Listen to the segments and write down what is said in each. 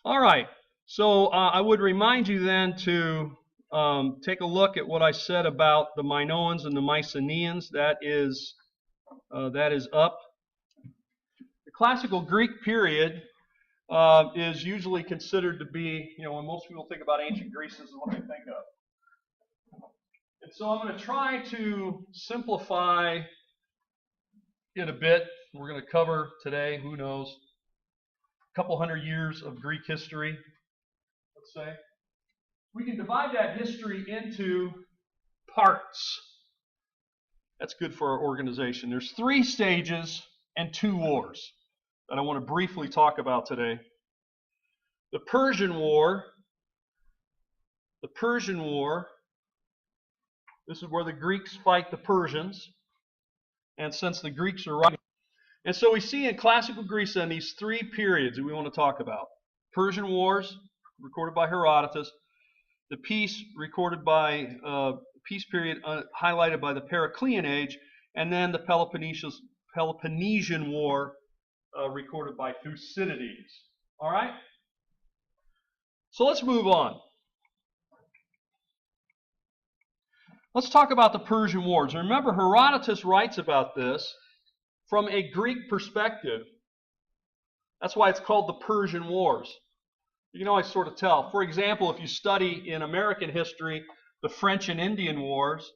All right. So I would remind you then to take a look at what I said about the Minoans and the Mycenaeans. That is up. The classical Greek period is usually considered to be, when most people think about ancient Greece, this is what they think of. And so I'm going to try to simplify it a bit. We're going to cover today, who knows, a couple hundred years of Greek history, let's say. We can divide that history into parts. That's good for our organization. There's 3 stages and 2 wars that I want to briefly talk about today. The Persian War. This is where the Greeks fight the Persians. And since the Greeks are right. And so we see in classical Greece then these 3 periods that we want to talk about. Persian Wars, recorded by Herodotus. The peace recorded by peace period highlighted by the Periclean Age, and then the Peloponnesian War recorded by Thucydides. All right? So let's move on. Let's talk about the Persian Wars. Remember, Herodotus writes about this from a Greek perspective. That's why it's called the Persian Wars. You can always sort of tell. For example, if you study in American history the French and Indian Wars,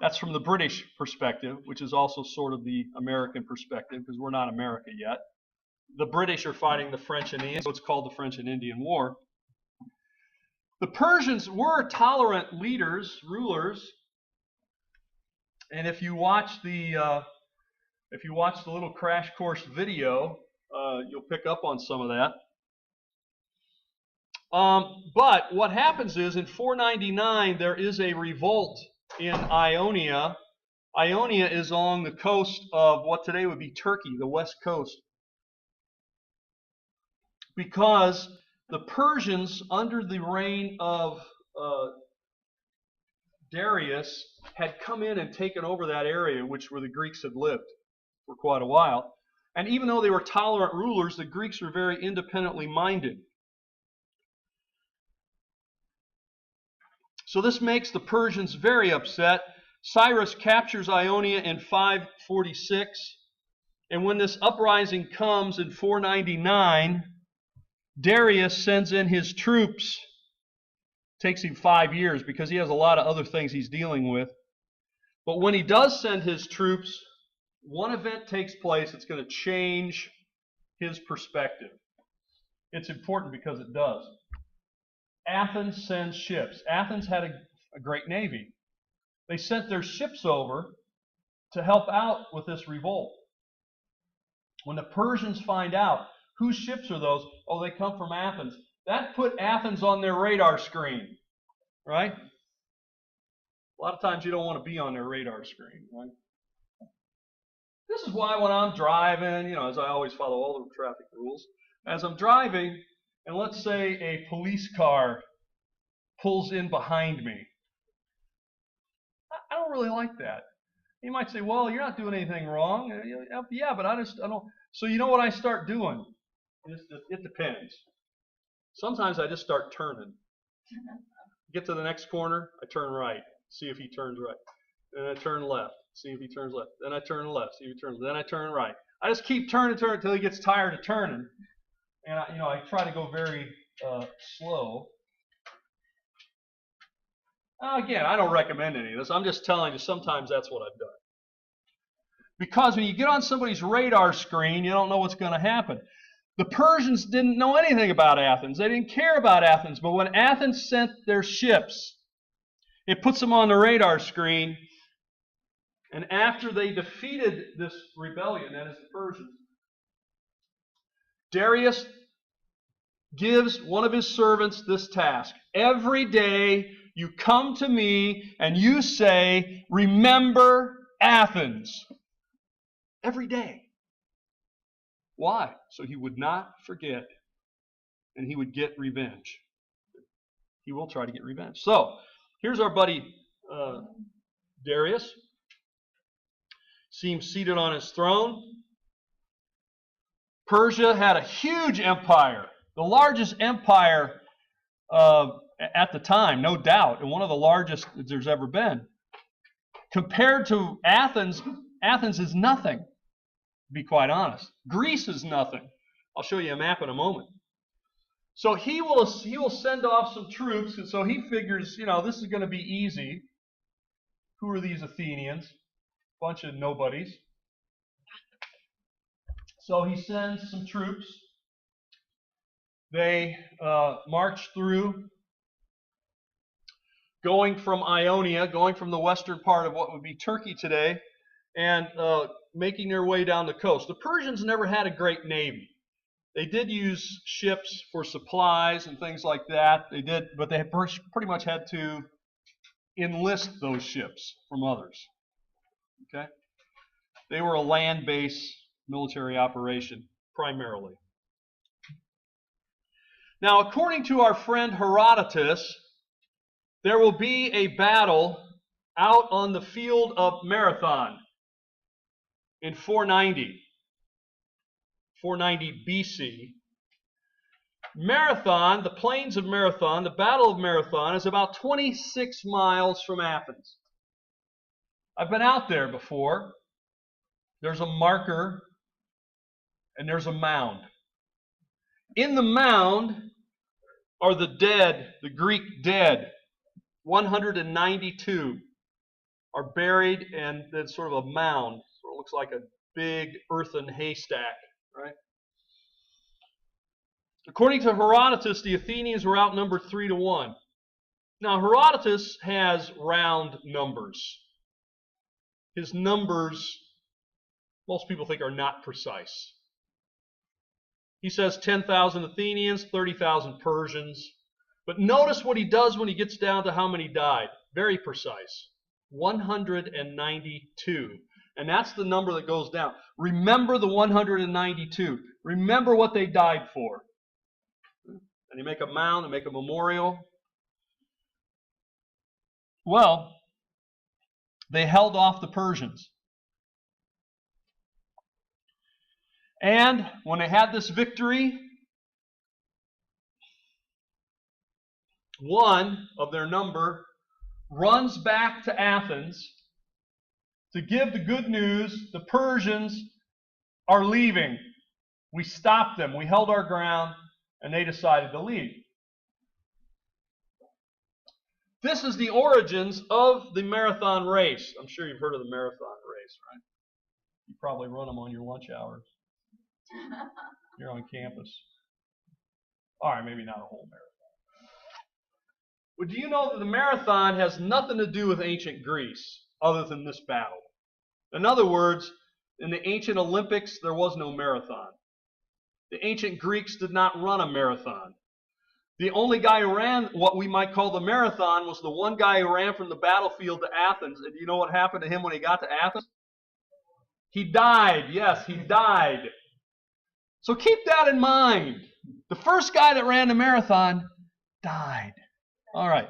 that's from the British perspective, which is also sort of the American perspective because we're not America yet. The British are fighting the French and the Indians, so it's called the French and Indian War. The Persians were tolerant leaders, rulers, and if you watch the little crash course video, you'll pick up on some of that. But what happens is in 499 there is a revolt in Ionia. Ionia is along the coast of what today would be Turkey, the west coast. Because the Persians, under the reign of Darius, had come in and taken over that area where the Greeks had lived for quite a while. And even though they were tolerant rulers, the Greeks were very independently minded. So this makes the Persians very upset. Cyrus captures Ionia in 546. And when this uprising comes in 499, Darius sends in his troops. It takes him 5 years because he has a lot of other things he's dealing with. But when he does send his troops, one event takes place that's going to change his perspective. It's important because it does. Athens sends ships. Athens had a great navy. They sent their ships over to help out with this revolt. When the Persians find out, whose ships are those? Oh, they come from Athens. That put Athens on their radar screen, right? A lot of times you don't want to be on their radar screen, right? This is why when I'm driving, as I always follow all the traffic rules, as I'm driving, and let's say a police car pulls in behind me, I don't really like that. You might say, well, you're not doing anything wrong. Yeah, but I don't. So you know what I start doing? It depends. Sometimes I just start turning. Get to the next corner, I turn right, see if he turns right. Then I turn left, see if he turns left. Then I turn left, see if he turns left. Then I turn right. I just keep turning until he gets tired of turning. And I try to go very slow. Again, I don't recommend any of this. I'm just telling you sometimes that's what I've done. Because when you get on somebody's radar screen, you don't know what's going to happen. The Persians didn't know anything about Athens. They didn't care about Athens. But when Athens sent their ships, it puts them on the radar screen. And after they defeated this rebellion, that is the Persians, Darius gives one of his servants this task. Every day you come to me and you say, remember Athens. Every day. Why? So he would not forget and he would get revenge. He will try to get revenge. So, here's our buddy Darius. Seems seated on his throne. Persia had a huge empire. The largest empire at the time, no doubt, and one of the largest that there's ever been. Compared to Athens, Athens is nothing, to be quite honest. Greece is nothing. I'll show you a map in a moment. So he will send off some troops, and so he figures, this is going to be easy. Who are these Athenians? Bunch of nobodies. So he sends some troops. They march through, going from Ionia, going from the western part of what would be Turkey today, and making their way down the coast. The Persians never had a great navy. They did use ships for supplies and things like that. They did, but they pretty much had to enlist those ships from others. Okay? They were a land-based military operation, primarily. Now, according to our friend Herodotus, there will be a battle out on the field of Marathon in 490 BC. Marathon, the plains of Marathon, the Battle of Marathon, is about 26 miles from Athens. I've been out there before. There's a marker and there's a mound. In the mound are the dead, the Greek dead. 192 are buried, and there's sort of a mound. So it looks like a big earthen haystack, right? According to Herodotus, the Athenians were outnumbered 3-1. Now, Herodotus has round numbers. His numbers, most people think, are not precise. He says 10,000 Athenians, 30,000 Persians. But notice what he does when he gets down to how many died. Very precise. 192. And that's the number that goes down. Remember the 192. Remember what they died for. And you make a mound and make a memorial. Well, they held off the Persians. And when they had this victory, one of their number runs back to Athens to give the good news. The Persians are leaving. We stopped them. We held our ground, and they decided to leave. This is the origins of the marathon race. I'm sure you've heard of the marathon race, right? You probably run them on your lunch hours. You're on campus. All right, maybe not a whole marathon. But do you know that the marathon has nothing to do with ancient Greece other than this battle? In other words, in the ancient Olympics, there was no marathon. The ancient Greeks did not run a marathon. The only guy who ran what we might call the marathon was the one guy who ran from the battlefield to Athens. And you know what happened to him when he got to Athens? He died. Yes, he died. So keep that in mind. The first guy that ran the marathon died. All right.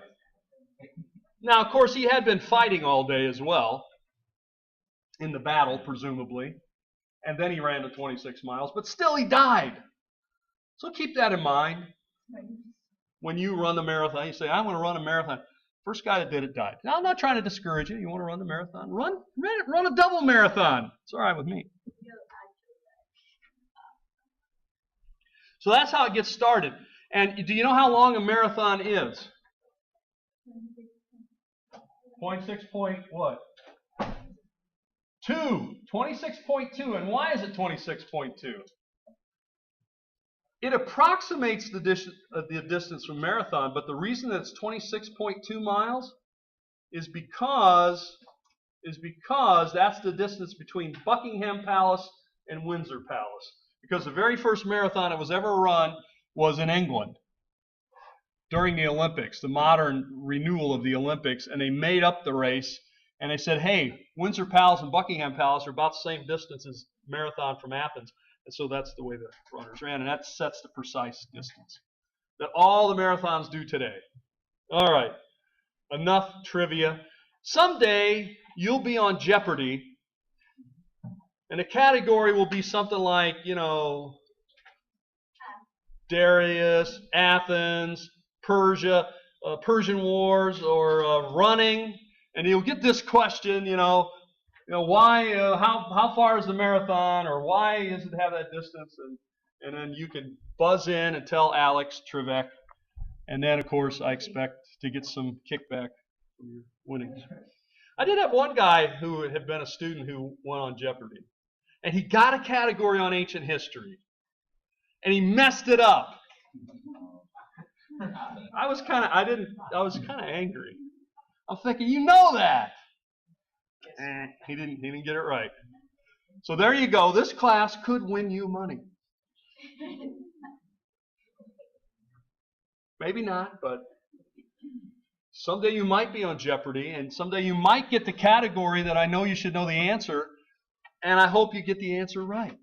Now, of course, he had been fighting all day as well in the battle, presumably. And then he ran the 26 miles. But still, he died. So keep that in mind. When you run the marathon, you say, I want to run a marathon. First guy that did it died. Now, I'm not trying to discourage you. You want to run the marathon? Run a double marathon. It's all right with me. So that's how it gets started. And do you know how long a marathon is? 0.6 point what? 2. 26.2. And why is it 26.2? It approximates the distance from marathon, but the reason that it's 26.2 miles is because that's the distance between Buckingham Palace and Windsor Palace. Because the very first marathon that was ever run was in England during the Olympics, the modern renewal of the Olympics, and they made up the race, and they said, hey, Windsor Palace and Buckingham Palace are about the same distance as marathon from Athens. And so that's the way the runners ran, and that sets the precise distance that all the marathons do today. All right, enough trivia. Someday you'll be on Jeopardy, and the category will be something like, Darius, Athens, Persia, Persian Wars, or running, and you'll get this question, why, how far is the marathon, or why does it have that distance, and then you can buzz in and tell Alex Trebek, and then, of course, I expect to get some kickback from your winnings. I did have one guy who had been a student who went on Jeopardy, and he got a category on ancient history, and he messed it up. I was kind of angry. I'm thinking, you know that. He didn't get it right. So there you go. This class could win you money. Maybe not, but someday you might be on Jeopardy, and someday you might get the category that I know you should know the answer, and I hope you get the answer right.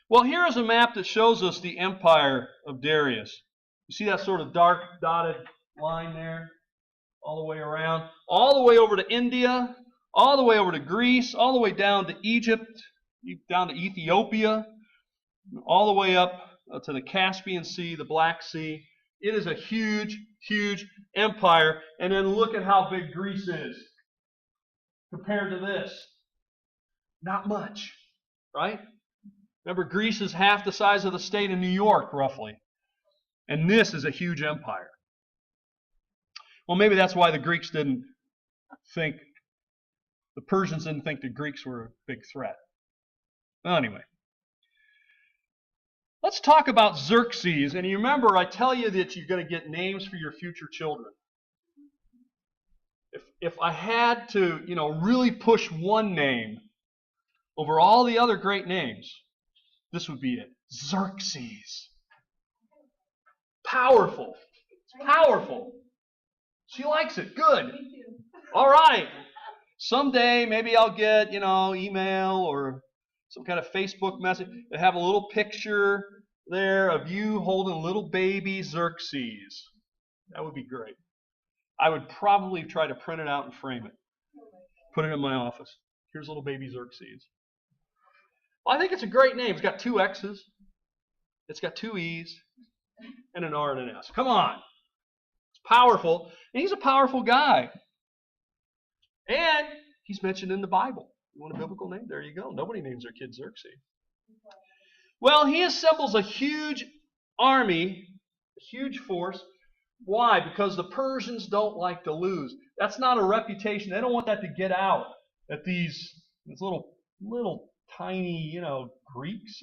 Well, here is a map that shows us the empire of Darius. You see that sort of dark dotted line there? All the way around. All the way over to India, all the way over to Greece, all the way down to Egypt, down to Ethiopia, all the way up to the Caspian Sea, the Black Sea. It is a huge, huge empire. And then look at how big Greece is compared to this. Not much, right? Remember, Greece is half the size of the state of New York, roughly. And this is a huge empire. Well, maybe that's why the Persians didn't think the Greeks were a big threat. Well, anyway. Let's talk about Xerxes. And you remember, I tell you that you're going to get names for your future children. If I had to, really push one name over all the other great names, this would be it. Xerxes. Powerful. It's powerful. She likes it. Good. All right. Someday, maybe I'll get, email or some kind of Facebook message that have a little picture there of you holding little baby Xerxes. That would be great. I would probably try to print it out and frame it. Put it in my office. Here's little baby Xerxes. Well, I think it's a great name. It's got 2 X's. It's got 2 E's. And an R and an S. Come on. It's powerful. And he's a powerful guy. And he's mentioned in the Bible. You want a biblical name? There you go. Nobody names their kid Xerxes. Well, he assembles a huge army, a huge force. Why? Because the Persians don't like to lose. That's not a reputation. They don't want that to get out. That these little tiny, Greeks,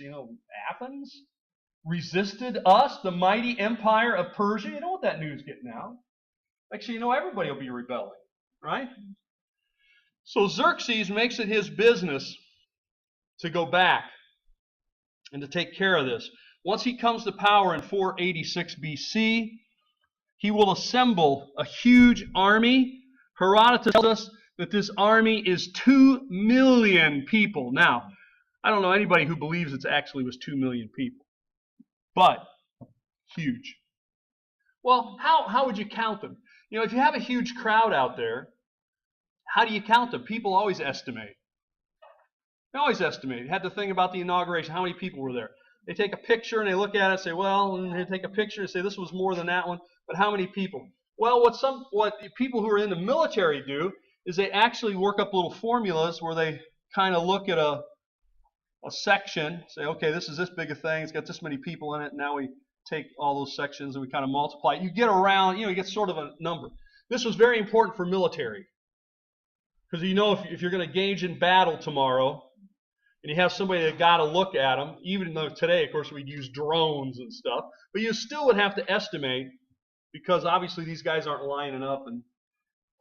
Athens, resisted us, the mighty empire of Persia. You don't want that news getting out. Actually, everybody will be rebelling, right? So Xerxes makes it his business to go back and to take care of this. Once he comes to power in 486 BC, he will assemble a huge army. Herodotus tells us that this army is 2 million people. Now, I don't know anybody who believes it actually was 2 million people. But huge. Well, how would you count them? If you have a huge crowd out there, how do you count them? People always estimate. They always estimate. You had to think about the inauguration. How many people were there? They take a picture and they look at it and say, well, and they take a picture and say this was more than that one. But how many people? Well, what people who are in the military do is they actually work up little formulas where they kind of look at a section, say, okay, this is this big a thing, it's got this many people in it, and now we take all those sections and we kind of multiply it. You get around, you get sort of a number. This was very important for military. Because if you're going to engage in battle tomorrow, and you have somebody that got to look at them, even though today, of course, we'd use drones and stuff, but you still would have to estimate, because obviously these guys aren't lining up and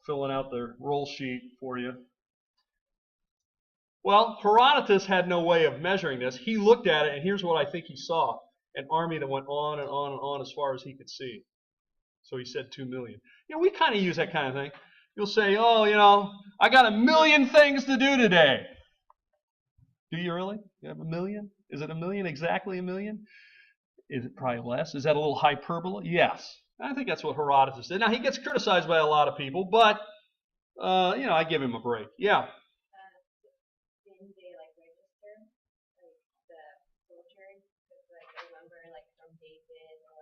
filling out their roll sheet for you. Well, Herodotus had no way of measuring this. He looked at it, and here's what I think he saw. An army that went on and on and on as far as he could see. So he said 2 million. We kind of use that kind of thing. You'll say, oh, I got 1 million things to do today. Do you really? You have 1 million? Is it 1 million, exactly 1 million? Is it probably less? Is that a little hyperbole? Yes. I think that's what Herodotus did. Now, he gets criticized by a lot of people, but, I give him a break. Yeah. Didn't they register the soldiers? I remember David or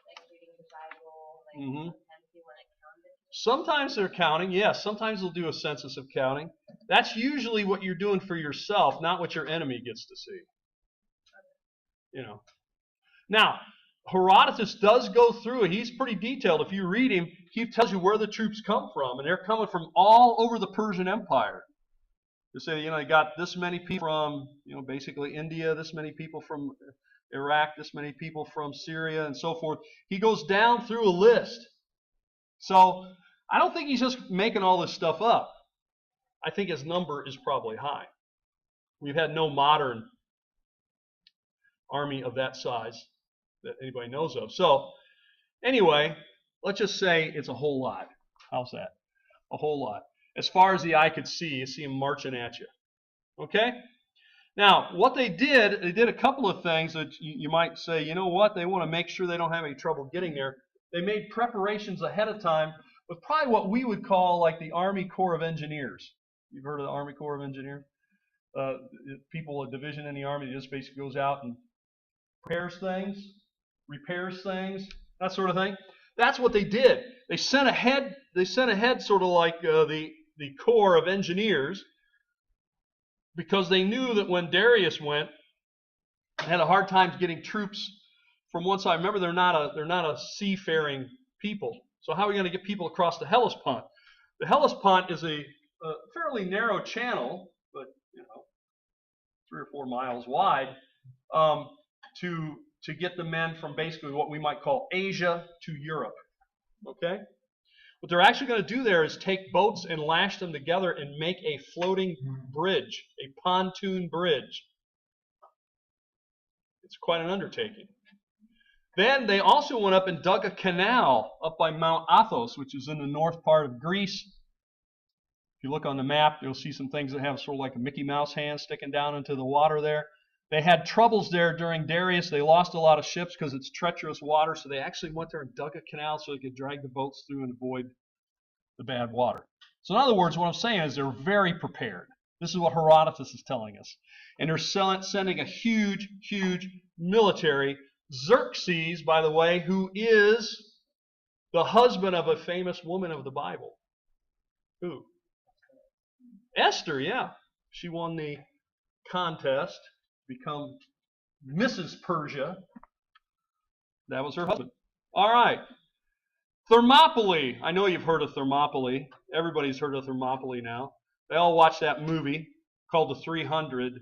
like reading the Bible, like Mm-hmm. sometimes you want to count it. Sometimes they're counting, yes. Sometimes they'll do a census of counting. That's usually what you're doing for yourself, not what your enemy gets to see. You know. Now, Herodotus does go through it. He's pretty detailed. If you read him, he tells you where the troops come from, and they're coming from all over the Persian Empire. They say, they got this many people from, basically India, this many people from Iraq, this many people from Syria, and so forth. He goes down through a list. So I don't think he's just making all this stuff up. I think his number is probably high. We've had no modern army of that size that anybody knows of. So anyway, let's just say it's a whole lot. How's that? A whole lot. As far as the eye could see, you see them marching at you. Okay? Now, what they did a couple of things that you might say, you know what, they want to make sure they don't have any trouble getting there. They made preparations ahead of time with probably what we would call like the Army Corps of Engineers. You've heard of the Army Corps of Engineers? People, a division in the Army that just basically goes out and repairs things, that sort of thing. That's what they did. They sent ahead sort of like the Corps of Engineers, because they knew that when Darius went, they had a hard time getting troops from one side. Remember, they're not a seafaring people. So how are we going to get people across the Hellespont? The Hellespont is a fairly narrow channel, but 3 or 4 miles wide, to get the men from basically what we might call Asia to Europe. Okay? What they're actually going to do there is take boats and lash them together and make a floating bridge, a pontoon bridge. It's quite an undertaking. Then they also went up and dug a canal up by Mount Athos, which is in the north part of Greece. If you look on the map, you'll see some things that have sort of like a Mickey Mouse hand sticking down into the water there. They had troubles there during Darius. They lost a lot of ships because it's treacherous water, so they actually went there and dug a canal so they could drag the boats through and avoid the bad water. So in other words, what I'm saying is they're very prepared. This is what Herodotus is telling us. And they're sending a huge, huge military. Xerxes, by the way, who is the husband of a famous woman of the Bible. Who? Esther, yeah. She won the contest, become Mrs. Persia. That was her husband. All right. Thermopylae. I know you've heard of Thermopylae. Everybody's heard of Thermopylae now. They all watched that movie called The 300,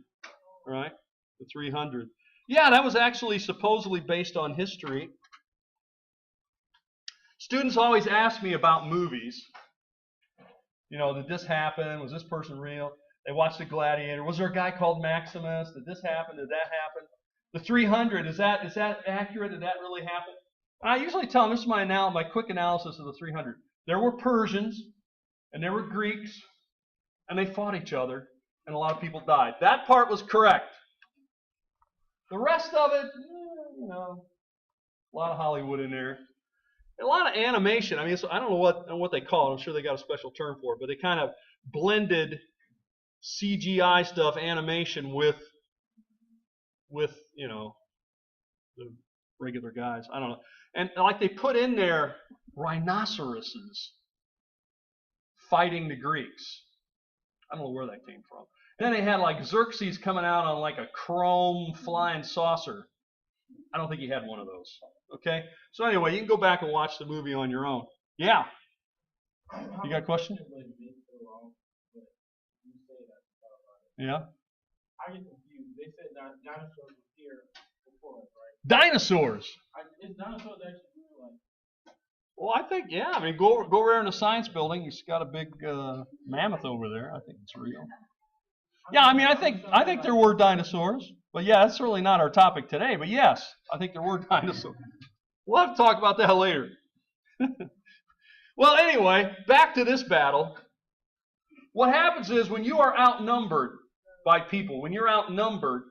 right? The 300. Yeah, that was actually supposedly based on history. Students always ask me about movies. Did this happen? Was this person real? They watched The Gladiator. Was there a guy called Maximus? Did this happen? Did that happen? The 300, is that accurate? Did that really happen? I usually tell them, this is my quick analysis of the 300. There were Persians, and there were Greeks, and they fought each other, and a lot of people died. That part was correct. The rest of it, a lot of Hollywood in there. A lot of animation. I mean, I don't know what they call it. I'm sure they got a special term for it, but they kind of blended CGI stuff, animation with the regular guys. I don't know. And like they put in there rhinoceroses fighting the Greeks. I don't know where that came from. And then they had like Xerxes coming out on like a chrome flying saucer. I don't think he had one of those. Okay? So anyway, you can go back and watch the movie on your own. Yeah? You got a question? Yeah? I get confused. They said that dinosaurs were here before us, right? Dinosaurs! Is dinosaurs actually real? Well, I think, yeah. I mean, go over there in the science building. It's got a big mammoth over there. I think it's real. Yeah, I mean, I think there were dinosaurs. But yeah, that's certainly not our topic today. But yes, I think there were dinosaurs. We'll have to talk about that later. Well, anyway, back to this battle. What happens is when you are outnumbered by people, when you're outnumbered,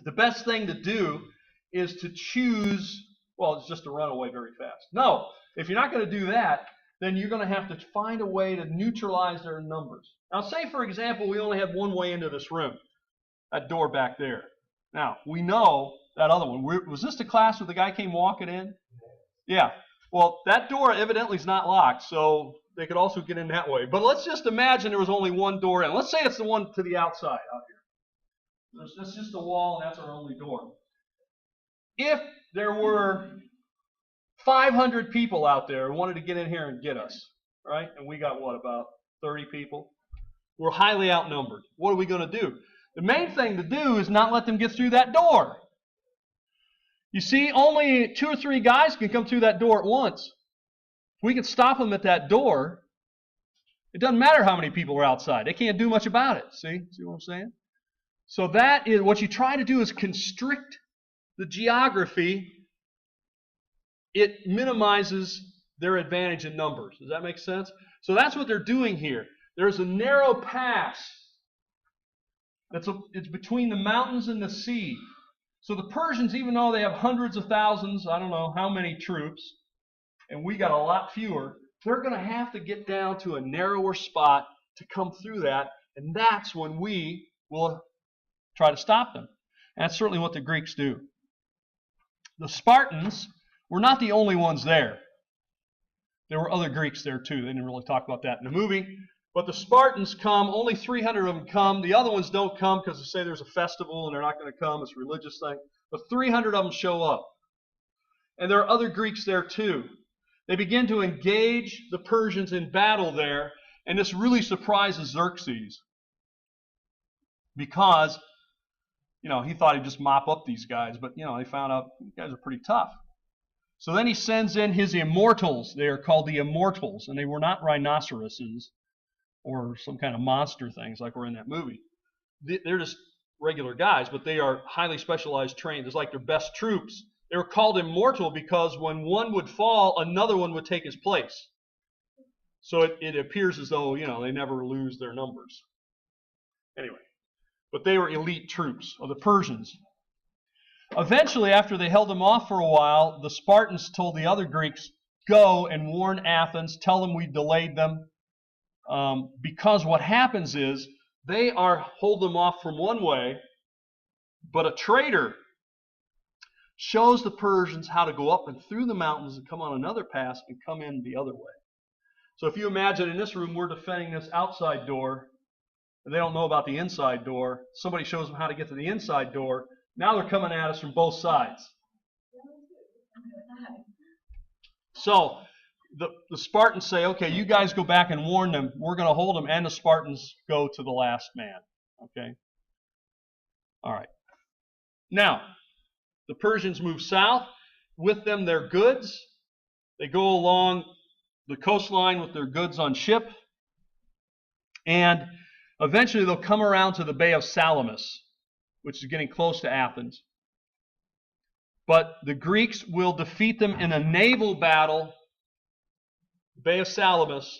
the best thing to do is to choose, well, it's just to run away very fast. No, if you're not going to do that, then you're going to have to find a way to neutralize their numbers. Now, say, for example, we only had one way into this room, that door back there. Now, we know That other one. Was this the class where the guy came walking in? Yeah. Well, that door evidently is not locked, so they could also get in that way. But let's just imagine there was only one door in. Let's say it's the one to the outside out here. That's just a wall, and that's our only door. If there were 500 people out there who wanted to get in here and get us, right? And we got, what, about 30 people? We're highly outnumbered. What are we going to do? The main thing to do is not let them get through that door. You see, only 2 or 3 guys can come through that door at once. If we can stop them at that door, it doesn't matter how many people are outside. They can't do much about it. See what I'm saying? So that is what you try to do, is constrict the geography. It minimizes their advantage in numbers. Does that make sense? So that's what they're doing here. There's a narrow pass. It's between the mountains and the sea. So the Persians, even though they have hundreds of thousands, I don't know how many troops, and we got a lot fewer, they're going to have to get down to a narrower spot to come through that, and that's when we will try to stop them. And that's certainly what the Greeks do. The Spartans were not the only ones there. There were other Greeks there too. They didn't really talk about that in the movie. But the Spartans come, only 300 of them come. The other ones don't come because they say there's a festival and they're not going to come. It's a religious thing. But 300 of them show up. And there are other Greeks there too. They begin to engage the Persians in battle there, and this really surprises Xerxes because, he thought he'd just mop up these guys, but, they found out these guys are pretty tough. So then he sends in his immortals. They are called the immortals, and they were not rhinoceroses or some kind of monster things like were in that movie. They're just regular guys, but they are highly specialized trained. It's like their best troops. They were called immortal because when one would fall, another one would take his place. So it appears as though, they never lose their numbers. Anyway, but they were elite troops of the Persians. Eventually, after they held them off for a while, the Spartans told the other Greeks, go and warn Athens, tell them we delayed them. Because what happens is they hold them off from one way, but a traitor shows the Persians how to go up and through the mountains and come on another pass and come in the other way. So if you imagine in this room we're defending this outside door, and they don't know about the inside door. Somebody shows them how to get to the inside door. Now they're coming at us from both sides. So the Spartans say, okay, you guys go back and warn them. We're going to hold them, and the Spartans go to the last man. Okay? All right. Now, the Persians move south. With them, their goods. They go along the coastline with their goods on ship. And eventually they'll come around to the Bay of Salamis, which is getting close to Athens. But the Greeks will defeat them in a naval battle, Bay of Salamis,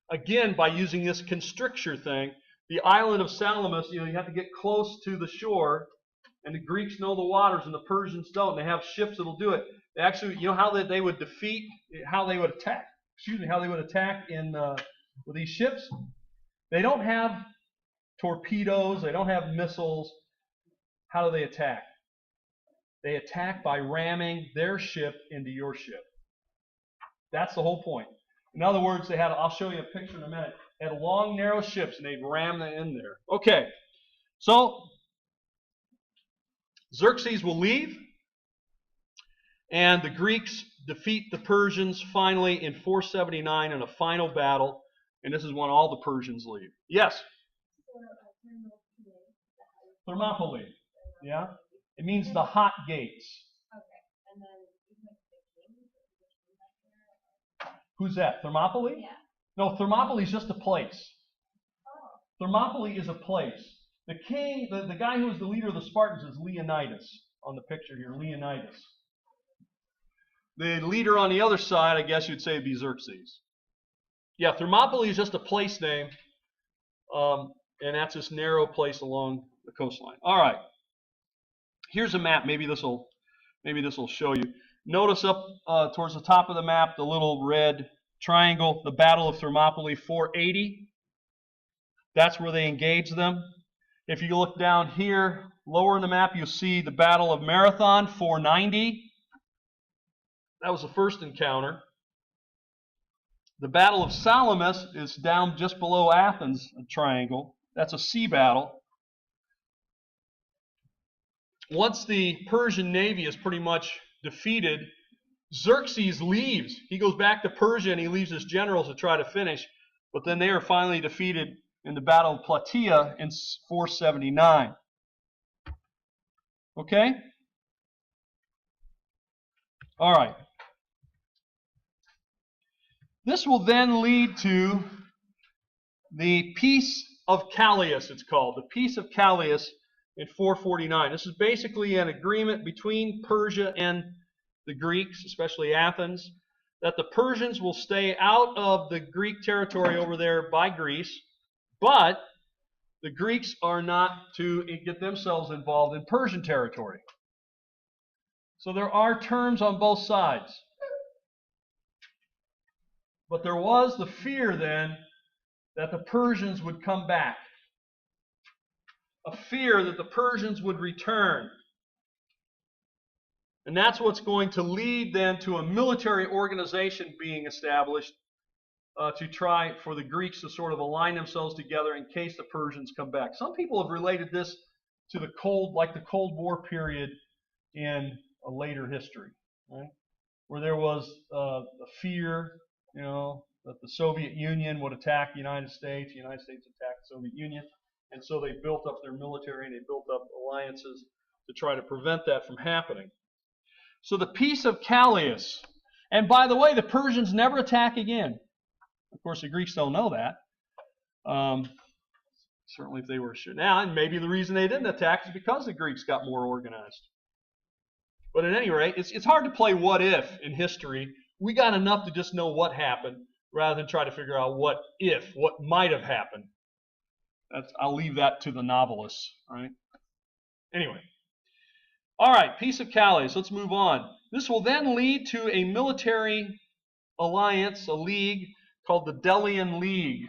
again by using this constricture thing. The island of Salamis, you have to get close to the shore, and the Greeks know the waters and the Persians don't. They have ships that'll do it. They actually, how they would defeat, how they would attack with these ships? They don't have torpedoes, they don't have missiles. How do they attack? They attack by ramming their ship into your ship. That's the whole point. In other words, I'll show you a picture in a minute. They had long, narrow ships, and they'd ram them in there. Okay, so Xerxes will leave, and the Greeks defeat the Persians finally in 479 in a final battle, and this is when all the Persians leave. Yes? Thermopylae. Yeah? It means the hot gates. Okay. And then you went to the king. Who's that? Thermopylae? Yeah. No, Thermopylae is just a place. Oh. Thermopylae is a place. The king, the guy who was the leader of the Spartans is Leonidas on the picture here, Leonidas. The leader on the other side, I guess you'd say, would be Xerxes. Yeah, Thermopylae is just a place name, and that's this narrow place along the coastline. All right. Here's a map. Maybe this will show you. Notice up towards the top of the map, the little red triangle, the Battle of Thermopylae, 480. That's where they engaged them. If you look down here lower in the map, you'll see the Battle of Marathon, 490. That was the first encounter. The Battle of Salamis is down just below Athens, a triangle. That's a sea battle. Once the Persian navy is pretty much defeated, Xerxes leaves. He goes back to Persia and he leaves his generals to try to finish. But then they are finally defeated in the Battle of Plataea in 479. Okay? All right. This will then lead to the Peace of Callias, it's called. The Peace of Callias in 449. This is basically an agreement between Persia and the Greeks, especially Athens, that the Persians will stay out of the Greek territory over there by Greece, but the Greeks are not to get themselves involved in Persian territory. So there are terms on both sides. But there was the fear then that the Persians would come back. A fear that the Persians would return. And that's what's going to lead then to a military organization being established to try for the Greeks to sort of align themselves together in case the Persians come back. Some people have related this to the Cold War period in a later history, right? Where there was a fear, that the Soviet Union would attack the United States attacked the Soviet Union, and so they built up their military and they built up alliances to try to prevent that from happening. So the Peace of Callias, and by the way, the Persians never attack again. Of course, the Greeks don't know that. Certainly if they were sure. Now, and maybe the reason they didn't attack is because the Greeks got more organized. But at any rate, it's hard to play what if in history. We got enough to just know what happened rather than try to figure out what might have happened. I'll leave that to the novelists, right? Anyway. All right, Peace of Callias. Let's move on. This will then lead to a military alliance, a league called the Delian League.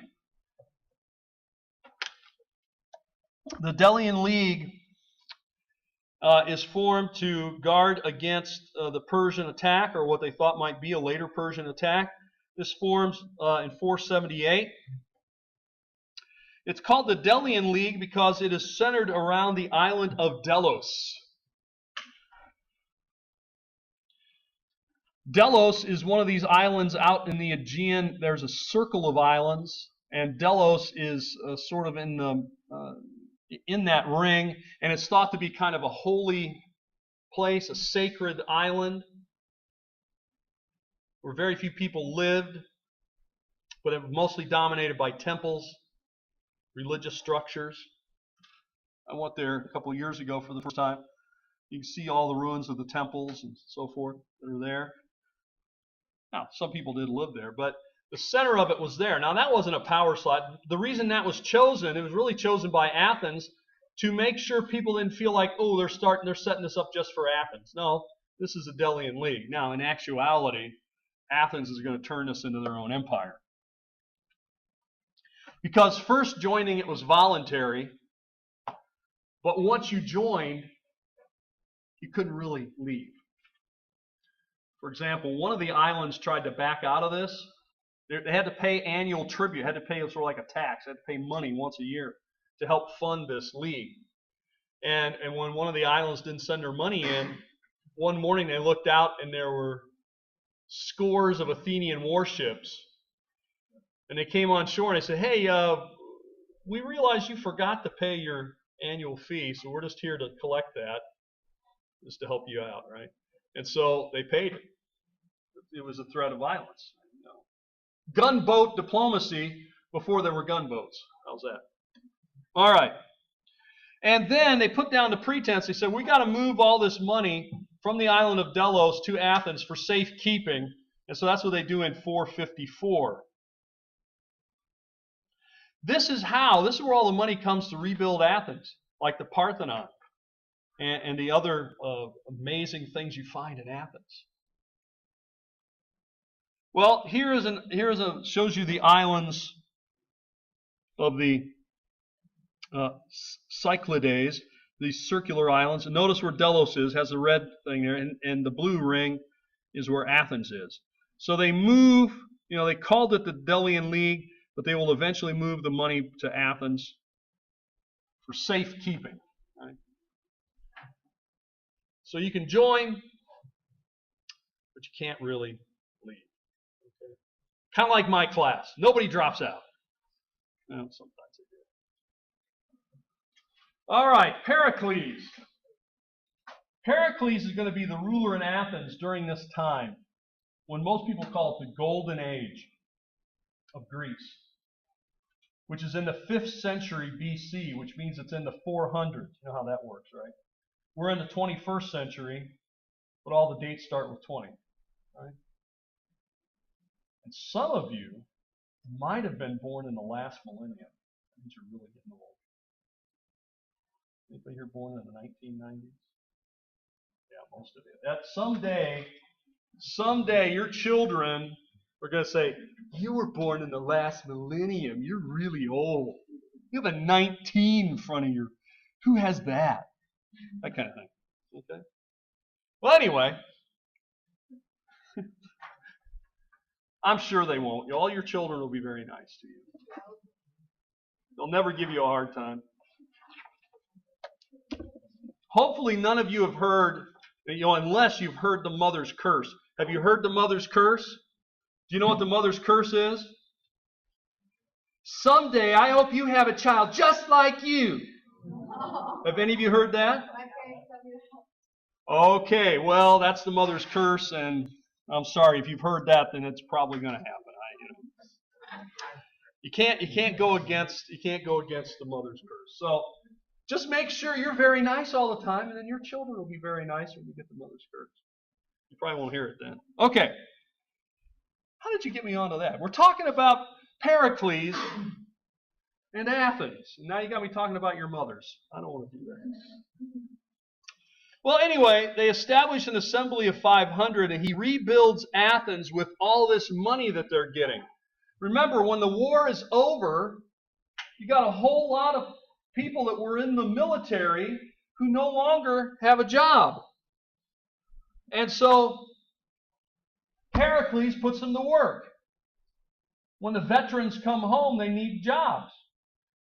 The Delian League is formed to guard against the Persian attack, or what they thought might be a later Persian attack. This forms in 478. It's called the Delian League because it is centered around the island of Delos. Delos is one of these islands out in the Aegean. There's a circle of islands, and Delos is sort of in that ring, and it's thought to be kind of a holy place, a sacred island, where very few people lived, but it was mostly dominated by temples, religious structures. I went there a couple of years ago for the first time. You can see all the ruins of the temples and so forth that are there. Now, some people did live there, but the center of it was there. Now, that wasn't a power slide. The reason that was chosen, it was really chosen by Athens to make sure people didn't feel like, oh, they're setting this up just for Athens. No, this is a Delian League. Now, in actuality, Athens is going to turn this into their own empire. Because first joining it was voluntary, but once you joined, you couldn't really leave. For example, one of the islands tried to back out of this. They had to pay annual tribute, had to pay sort of like a tax, they had to pay money once a year to help fund this league. And when one of the islands didn't send their money in, one morning they looked out and there were scores of Athenian warships. And they came on shore and they said, hey, we realize you forgot to pay your annual fee, so we're just here to collect that, just to help you out, right? And so they paid it. It was a threat of violence. Gunboat diplomacy before there were gunboats. How's that? All right. And then they put down the pretense. They said, we got to move all this money from the island of Delos to Athens for safekeeping. And so that's what they do in 454. This is where all the money comes to rebuild Athens, like the Parthenon and the other amazing things you find in Athens. Well, shows you the islands of the Cyclades. these circular islands. And notice where Delos is, has the red thing there, and the blue ring is where Athens is. So they move, they called it the Delian League, but they will eventually move the money to Athens for safekeeping. Right? So you can join, but you can't really leave. Okay? Kind of like my class. Nobody drops out. Well, sometimes they do. All right, Pericles. Pericles is going to be the ruler in Athens during this time, when most people call it the Golden Age of Greece, which is in the 5th century BC, which means it's in the 400s. You know how that works, right? We're in the 21st century, but all the dates start with 20, right? And some of you might have been born in the last millennium. That means you're really getting old. Anybody here born in the 1990s? Yeah, most of you. That someday your children are going to say, you were born in the last millennium. You're really old. You have a 19 in front of you. Who has that? That kind of thing. Okay? Well, anyway, I'm sure they won't. All your children will be very nice to you. They'll never give you a hard time. Hopefully none of you have heard, unless you've heard the mother's curse. Have you heard the mother's curse? Do you know what the mother's curse is? Someday I hope you have a child just like you. Have any of you heard that? Okay, well, that's the mother's curse, and I'm sorry if you've heard that, then it's probably going to happen. You can't go against the mother's curse. So just make sure you're very nice all the time, and then your children will be very nice when you get the mother's curse. You probably won't hear it then. Okay. How did you get me onto that? We're talking about Pericles and Athens. And now you got me talking about your mothers. I don't want to do that. Well, anyway, they establish an assembly of 500, and he rebuilds Athens with all this money that they're getting. Remember, when the war is over, you got a whole lot of people that were in the military who no longer have a job. And so Pericles puts them to work. When the veterans come home, they need jobs.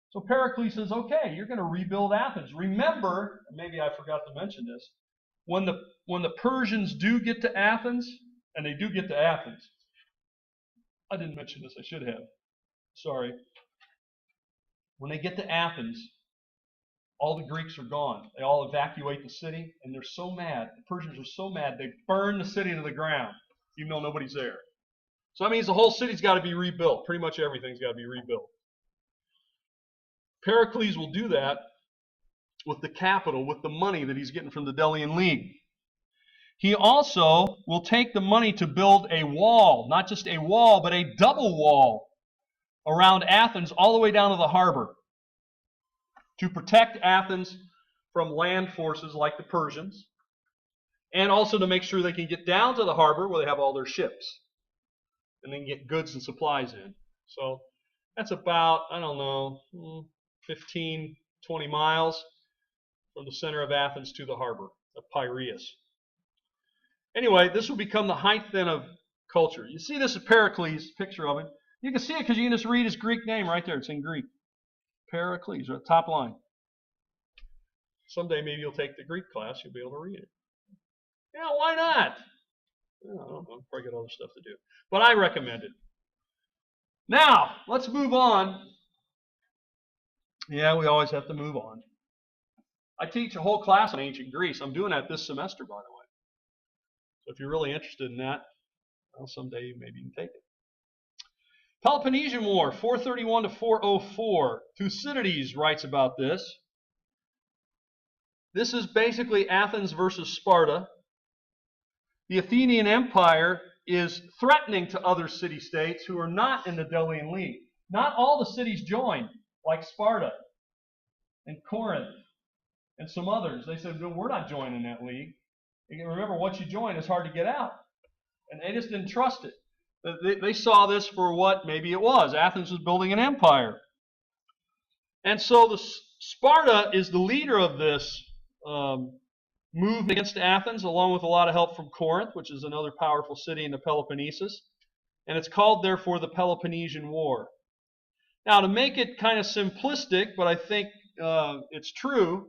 So Pericles says, okay, you're going to rebuild Athens. Remember, maybe I forgot to mention this, when the Persians do get to Athens, and they do get to Athens, I didn't mention this, I should have. Sorry. When they get to Athens, all the Greeks are gone. They all evacuate the city, and they're so mad. The Persians are so mad, they burn the city to the ground, even though nobody's there. So that means the whole city's got to be rebuilt. Pretty much everything's got to be rebuilt. Pericles will do that with the capital, with the money that he's getting from the Delian League. He also will take the money to build a wall, not just a wall, but a double wall around Athens all the way down to the harbor to protect Athens from land forces like the Persians, and also to make sure they can get down to the harbor where they have all their ships and then get goods and supplies in. So that's about, 15, 20 miles from the center of Athens to the harbor of Piraeus. Anyway, this will become the height then of culture. You see this is Pericles, picture of it. You can see it because you can just read his Greek name right there. It's in Greek. Pericles, right, top line. Someday maybe you'll take the Greek class, you'll be able to read it. Yeah, why not? I don't know, probably got other stuff to do. But I recommend it. Now, let's move on. Yeah, we always have to move on. I teach a whole class on ancient Greece. I'm doing that this semester, by the way. So if you're really interested in that, well, someday maybe you can take it. Peloponnesian War, 431 to 404. Thucydides writes about this. This is basically Athens versus Sparta. The Athenian Empire is threatening to other city-states who are not in the Delian League. Not all the cities joined, like Sparta and Corinth and some others. They said, no, we're not joining that league. And remember, once you join, it's hard to get out. And they just didn't trust it. They saw this for what maybe it was. Athens was building an empire. And so the Sparta is the leader of this movement against Athens, along with a lot of help from Corinth, which is another powerful city in the Peloponnesus. And it's called, therefore, the Peloponnesian War. Now, to make it kind of simplistic, but I think it's true,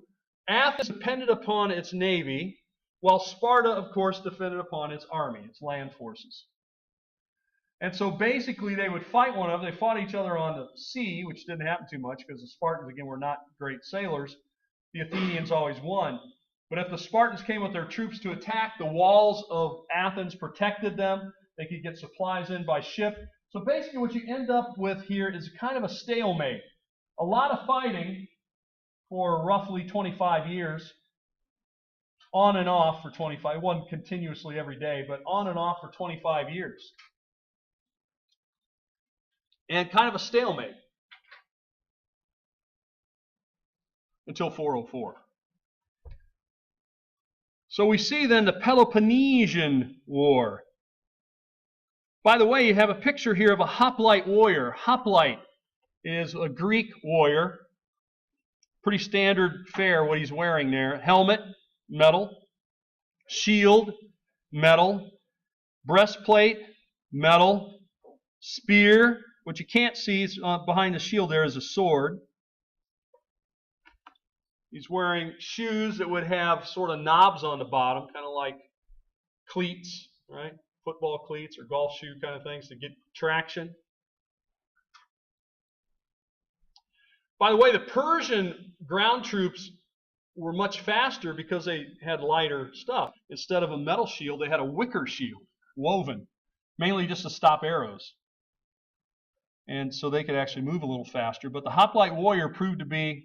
Athens depended upon its navy, while Sparta, of course, depended upon its army, its land forces. And so basically they would fight one another. They fought each other on the sea, which didn't happen too much because the Spartans, again, were not great sailors. The Athenians always won. But if the Spartans came with their troops to attack, the walls of Athens protected them. They could get supplies in by ship. So basically what you end up with here is kind of a stalemate. A lot of fighting for roughly 25 years, on and off for 25. It wasn't continuously every day, but on and off for 25 years. And kind of a stalemate until 404. So we see then the Peloponnesian War. By the way, you have a picture here of a hoplite warrior. Hoplite is a Greek warrior. Pretty standard fare what he's wearing there. Helmet, metal. Shield, metal. Breastplate, metal. Spear. What you can't see is behind the shield there is a sword. He's wearing shoes that would have sort of knobs on the bottom, kind of like cleats, right? Football cleats or golf shoe kind of things to get traction. By the way, the Persian ground troops were much faster because they had lighter stuff. Instead of a metal shield, they had a wicker shield, woven, mainly just to stop arrows. And so they could actually move a little faster. But the hoplite warrior proved to be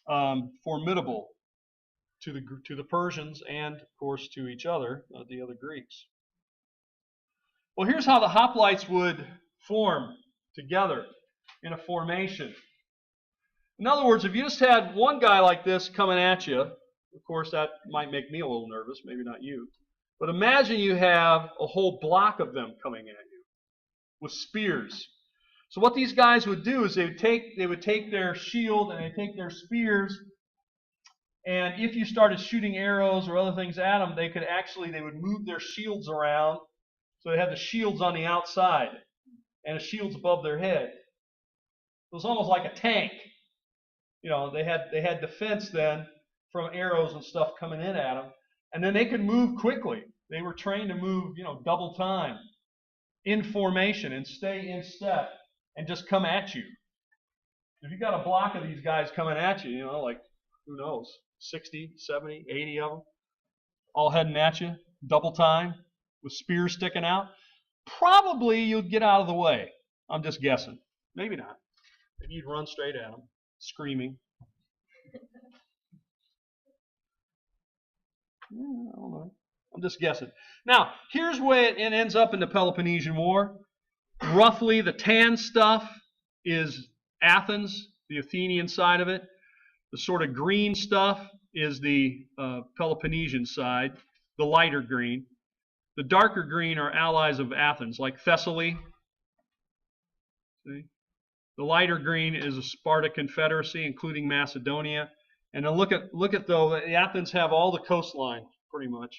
formidable to the Persians and, of course, to each other, the other Greeks. Well, here's how the hoplites would form together in a formation. In other words, if you just had one guy like this coming at you, of course, that might make me a little nervous, maybe not you. But imagine you have a whole block of them coming at you with spears. So what these guys would do is they would take their shield and they take their spears, and if you started shooting arrows or other things at them, they would move their shields around. So they had the shields on the outside and the shields above their head. It was almost like a tank. You know, they had defense then from arrows and stuff coming in at them, and then they could move quickly. They were trained to move, double time, in formation, and stay in step, and just come at you. If you got a block of these guys coming at you, like, who knows, 60, 70, 80 of them, all heading at you, double time, with spears sticking out, probably you'd get out of the way. I'm just guessing. Maybe not. Maybe you'd run straight at them, screaming. I don't know. I'm just guessing. Now, here's where it ends up in the Peloponnesian War. Roughly, the tan stuff is Athens, the Athenian side of it. The sort of green stuff is the Peloponnesian side, the lighter green. The darker green are allies of Athens, like Thessaly. See? The lighter green is a Sparta confederacy, including Macedonia. And then look at though, the Athens have all the coastline, pretty much.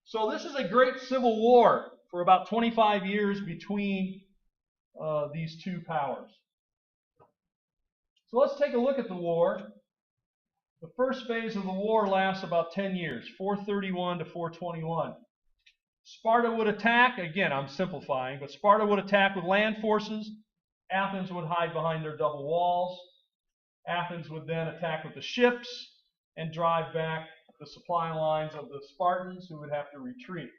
So this is a great civil war for about 25 years between these two powers. So let's take a look at the war. The first phase of the war lasts about 10 years, 431 to 421. Sparta would attack, again, I'm simplifying, but Sparta would attack with land forces. Athens would hide behind their double walls. Athens would then attack with the ships and drive back the supply lines of the Spartans, who would have to retreat.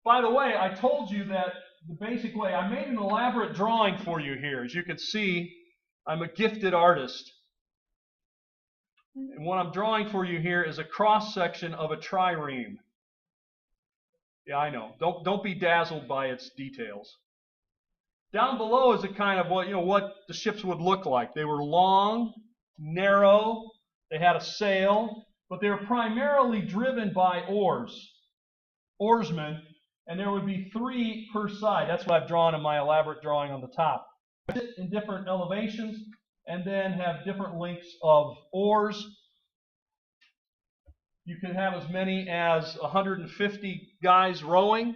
By the way, I told you that the basic way, I made an elaborate drawing for you here. As you can see, I'm a gifted artist. And what I'm drawing for you here is a cross-section of a trireme. Yeah, I know. Don't be dazzled by its details. Down below is a kind of what the ships would look like. They were long, narrow, they had a sail, but they were primarily driven by oarsmen, and there would be 3 per side. That's what I've drawn in my elaborate drawing on the top. In different elevations, and then have different lengths of oars. You can have as many as 150 guys rowing.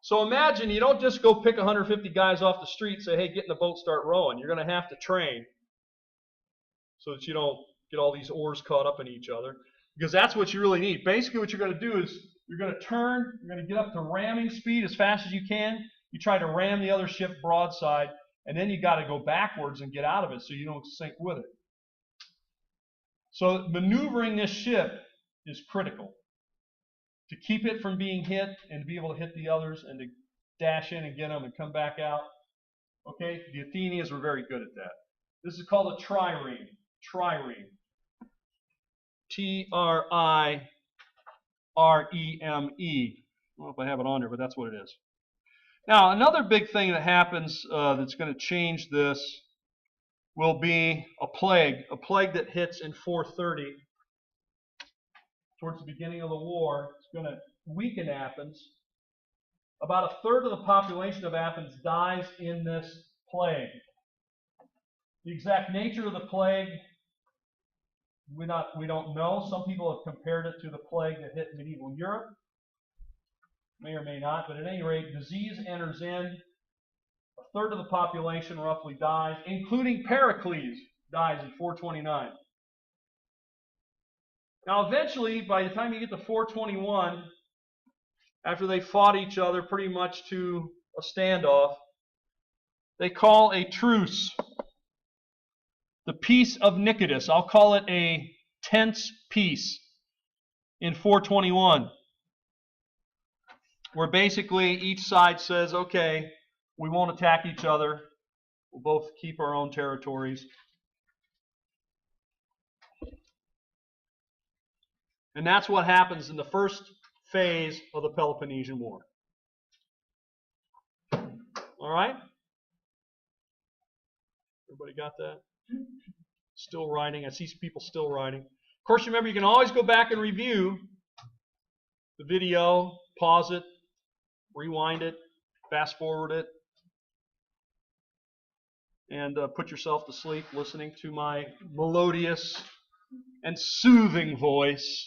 So imagine you don't just go pick 150 guys off the street and say, hey, get in the boat, start rowing. You're going to have to train so that you don't get all these oars caught up in each other, because that's what you really need. Basically what you're going to do is you're going to turn, you're going to get up to ramming speed as fast as you can. You try to ram the other ship broadside, and then you got to go backwards and get out of it so you don't sink with it. So maneuvering this ship is critical to keep it from being hit and to be able to hit the others and to dash in and get them and come back out. Okay, the Athenians were very good at that. This is called a trireme. Trireme. T-R-I-R-E-M-E. I don't know if I have it on there, but that's what it is. Now, another big thing that happens that's going to change this will be a plague that hits in 430. Towards the beginning of the war. It's going to weaken Athens. About a third of the population of Athens dies in this plague. The exact nature of the plague, we don't know. Some people have compared it to the plague that hit medieval Europe. May or may not, but at any rate, disease enters in. A third of the population roughly dies, including Pericles dies in 429. Now eventually, by the time you get to 421, after they fought each other pretty much to a standoff, they call a truce. The Peace of Nicetus. I'll call it a tense peace in 421. Where basically each side says, okay, we won't attack each other. We'll both keep our own territories. And that's what happens in the first phase of the Peloponnesian War. All right? Everybody got that? Still writing. I see people still writing. Of course, remember, you can always go back and review the video, pause it, rewind it, fast forward it, and put yourself to sleep listening to my melodious and soothing voice.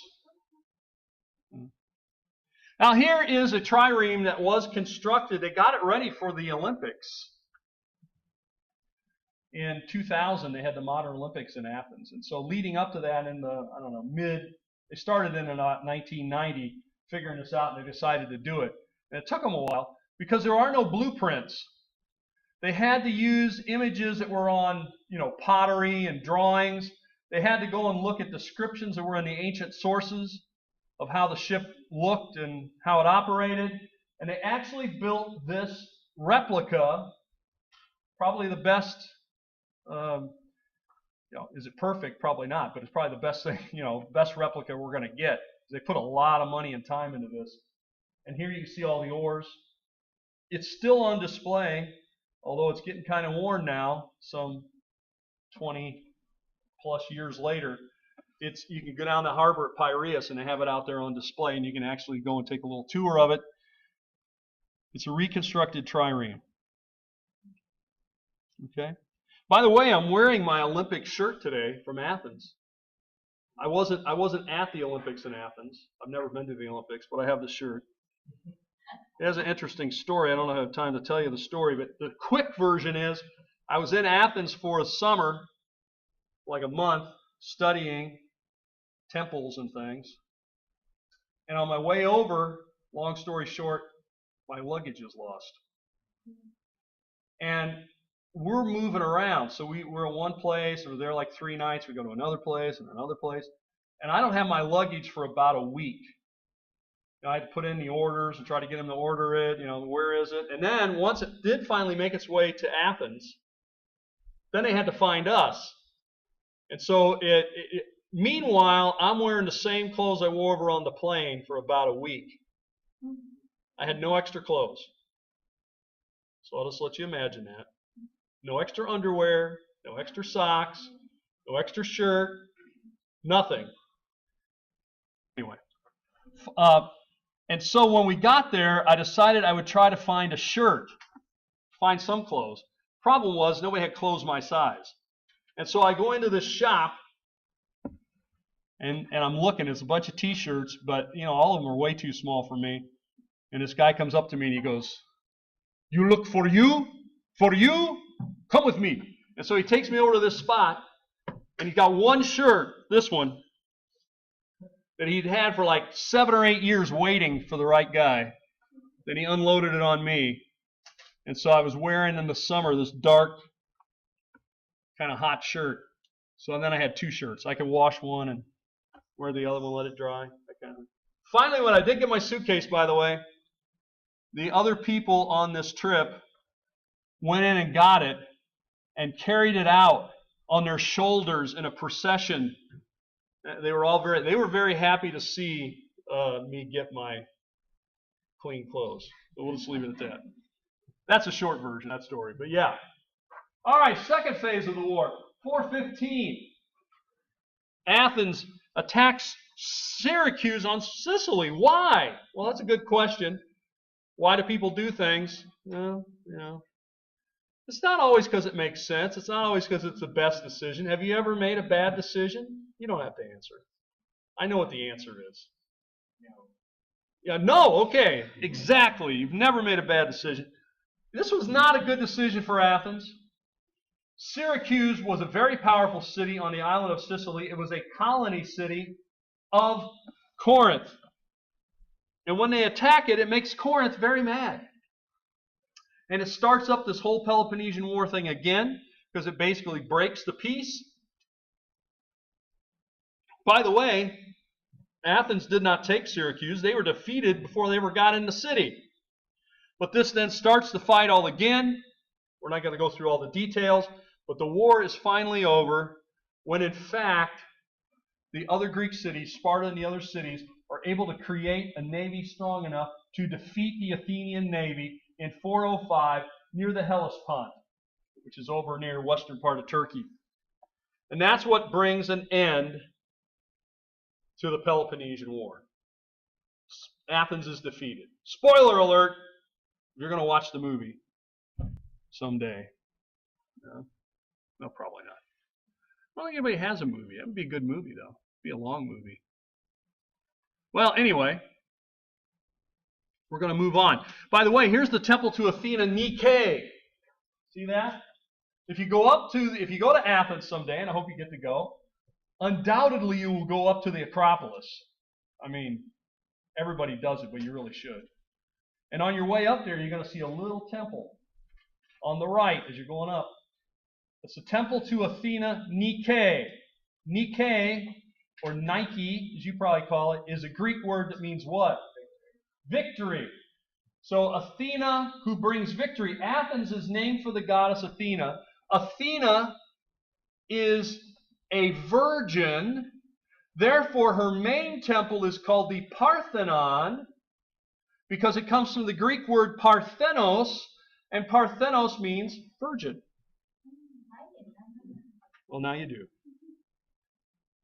Now here is a trireme that was constructed. They got it ready for the Olympics. In 2000, they had the Modern Olympics in Athens. And so leading up to that in the, they started in 1990 figuring this out, and they decided to do it. And it took them a while because there are no blueprints. They had to use images that were on, pottery and drawings. They had to go and look at descriptions that were in the ancient sources of how the ship looked and how it operated. And they actually built this replica, probably the best, is it perfect? Probably not, but it's probably the best thing, best replica we're going to get. They put a lot of money and time into this. And here you can see all the oars. It's still on display, although it's getting kind of worn now, some 20 plus years later. You can go down the harbor at Piraeus and they have it out there on display, and you can actually go and take a little tour of it. It's a reconstructed trireme. Okay. By the way, I'm wearing my Olympic shirt today from Athens. I wasn't at the Olympics in Athens. I've never been to the Olympics, but I have the shirt. It has an interesting story. I don't have time to tell you the story, but the quick version is I was in Athens for a summer, like a month, studying temples and things. And on my way over, long story short, my luggage is lost. And we're moving around. So we're in one place, and we're there like 3 nights. We go to another place and another place. And I don't have my luggage for about a week. I had to put in the orders and try to get them to order it. Where is it? And then once it did finally make its way to Athens, then they had to find us. And so meanwhile, I'm wearing the same clothes I wore over on the plane for about a week. I had no extra clothes. So I'll just let you imagine that. No extra underwear, no extra socks, no extra shirt, nothing. Anyway. And so when we got there, I decided I would try to find a shirt, find some clothes. Problem was, nobody had clothes my size. And so I go into this shop, and I'm looking. It's a bunch of T-shirts, but all of them are way too small for me. And this guy comes up to me and he goes, "You look for you? For you? Come with me." And so he takes me over to this spot, and he's got one shirt, this one, that he'd had for like 7 or 8 years waiting for the right guy. Then he unloaded it on me. And so I was wearing in the summer this dark, kind of hot shirt. So then I had 2 shirts. I could wash one and wear the other one, let it dry. Finally, when I did get my suitcase, by the way, the other people on this trip went in and got it and carried it out on their shoulders in a procession. They were very happy to see me get my clean clothes. But we'll just leave it at that. That's a short version of that story, but yeah. All right, second phase of the war, 415. Athens attacks Syracuse on Sicily. Why? Well, that's a good question. Why do people do things? Well, it's not always because it makes sense. It's not always because it's the best decision. Have you ever made a bad decision? You don't have to answer. I know what the answer is. Yeah, no, okay, exactly. You've never made a bad decision. This was not a good decision for Athens. Syracuse was a very powerful city on the island of Sicily. It was a colony city of Corinth. And when they attack it, it makes Corinth very mad. And it starts up this whole Peloponnesian War thing again, because it basically breaks the peace. By the way, Athens did not take Syracuse. They were defeated before they ever got in the city. But this then starts the fight all again. We're not going to go through all the details, but the war is finally over when, in fact, the other Greek cities, Sparta and the other cities, are able to create a navy strong enough to defeat the Athenian navy in 405 near the Hellespont, which is over near the western part of Turkey. And that's what brings an end to the Peloponnesian War. Athens is defeated. Spoiler alert, you're going to watch the movie someday. No, probably not. I don't think anybody has a movie. That would be a good movie, though. It'd be a long movie. Well, anyway, we're going to move on. By the way, here's the temple to Athena, Nike. See that? If you go to Athens someday, and I hope you get to go, undoubtedly you will go up to the Acropolis. I mean, everybody does it, but you really should. And on your way up there, you're going to see a little temple on the right as you're going up. It's the temple to Athena, Nike. Nike, or Nike, as you probably call it, is a Greek word that means what? Victory. So Athena, who brings victory. Athens is named for the goddess Athena. Athena is a virgin. Therefore, her main temple is called the Parthenon, because it comes from the Greek word parthenos, and parthenos means virgin. Well, now you do.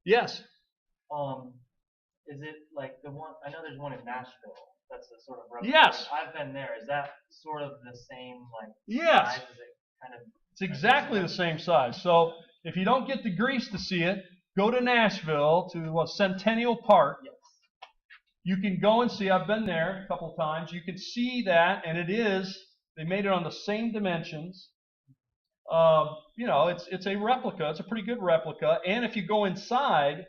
Yes? Is it like the one, I know there's one in Nashville, that's the sort of replica. Yes. I've been there. Is that sort of the same, like, Yes. size? Is it kind of... It's exactly the same size. So if you don't get to Greece to see it, go to Nashville to Centennial Park. Yes. You can go and see. I've been there a couple of times. You can see that, and they made it on the same dimensions. It's a replica. It's a pretty good replica. And if you go inside,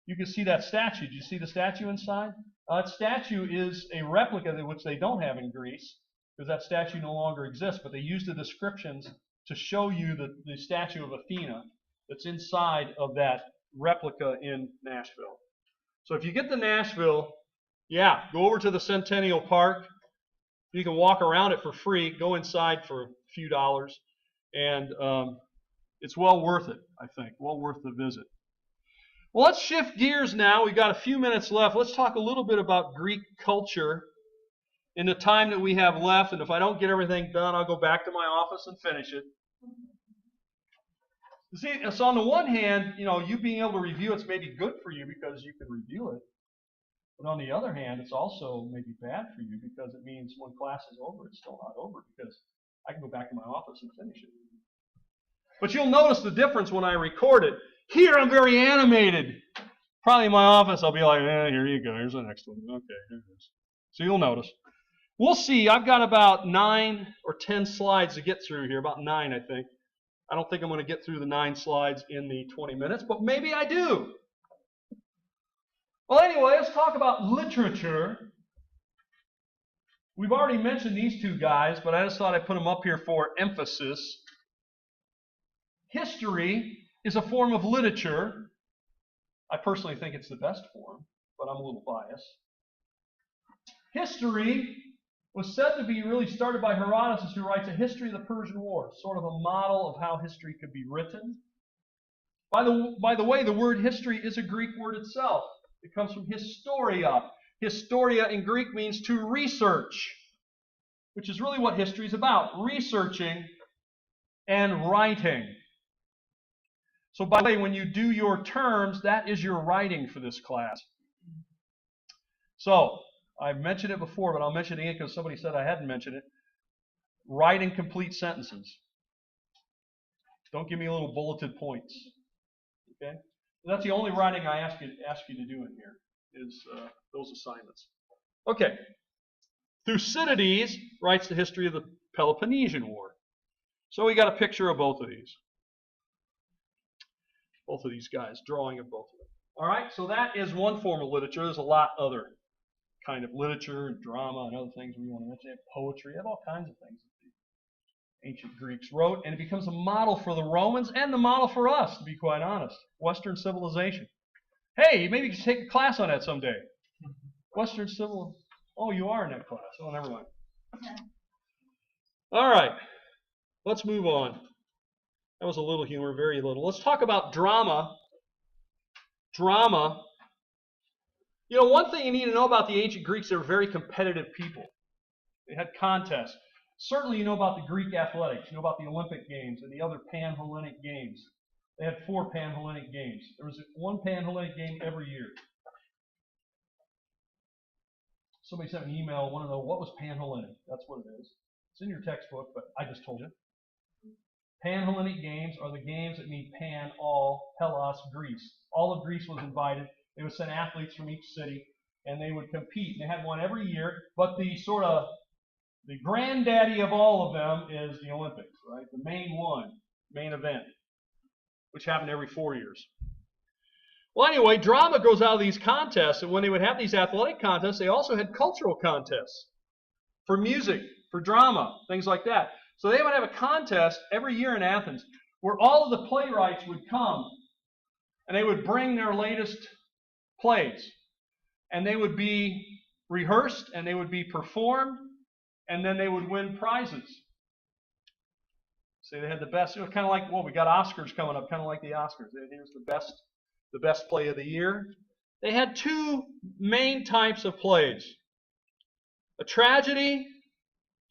you can see that statue. Do you see the statue inside? That statue is a replica which they don't have in Greece, because that statue no longer exists. But they used the descriptions to show you the statue of Athena that's inside of that replica in Nashville. So if you get to Nashville, go over to the Centennial Park. You can walk around it for free. Go inside for a few dollars. And it's well worth it, I think. Well worth the visit. Well, let's shift gears now. We've got a few minutes left. Let's talk a little bit about Greek culture in the time that we have left. And if I don't get everything done, I'll go back to my office and finish it. See, so on the one hand, you being able to review it's maybe good for you because you can review it. But on the other hand, it's also maybe bad for you because it means when class is over, it's still not over because I can go back to my office and finish it. But you'll notice the difference when I record it. Here I'm very animated. Probably in my office I'll be like, here you go, here's the next one. Okay, here it is. So you'll notice. We'll see, I've got about 9 or 10 slides to get through here, about 9 I think. I don't think I'm going to get through the 9 slides in the 20 minutes, but maybe I do. Well, anyway, let's talk about literature. We've already mentioned these two guys, but I just thought I'd put them up here for emphasis. History is a form of literature. I personally think it's the best form, but I'm a little biased. History was said to be really started by Herodotus, who writes a history of the Persian War, sort of a model of how history could be written. By the way, the word history is a Greek word itself. It comes from historia. Historia in Greek means to research, which is really what history is about, researching and writing. So by the way, when you do your terms, that is your writing for this class. So, I've mentioned it before, but I'll mention it again because somebody said I hadn't mentioned it. Write in complete sentences. Don't give me little bulleted points. Okay? That's the only writing I ask you to do in here, is those assignments. Okay. Thucydides writes the history of the Peloponnesian War. So we got a picture of both of these. Both of these guys, drawing of both of them. All right, so that is one form of literature. There's a lot other kind of literature and drama and other things we want to mention. They have poetry, they have all kinds of things that the ancient Greeks wrote, and it becomes a model for the Romans and the model for us, to be quite honest. Western civilization. Hey, maybe you should take a class on that someday. Western civil. Oh, you are in that class. Oh, never mind. All right, let's move on. That was a little humor, very little. Let's talk about drama. Drama. You know, one thing you need to know about the ancient Greeks, they were very competitive people. They had contests. Certainly you know about the Greek athletics. You know about the Olympic Games and the other Pan-Hellenic Games. They had 4 Pan-Hellenic Games. There was one Pan-Hellenic game every year. Somebody sent me an email, want to know what was Pan-Hellenic. That's what it is. It's in your textbook, but I just told you. Pan-Hellenic Games are the games that mean Pan, all, Hellas, Greece. All of Greece was invited. They would send athletes from each city, and they would compete. They had one every year, but the granddaddy of all of them is the Olympics, right? The main one, main event, which happened every 4 years. Well, anyway, drama goes out of these contests, and when they would have these athletic contests, they also had cultural contests for music, for drama, things like that. So they would have a contest every year in Athens where all of the playwrights would come and they would bring their latest plays. And they would be rehearsed and they would be performed and then they would win prizes. So they had the best, it was kind of like, well, we got Oscars coming up, kind of like the Oscars. Here's the best play of the year. They had 2 main types of plays, a tragedy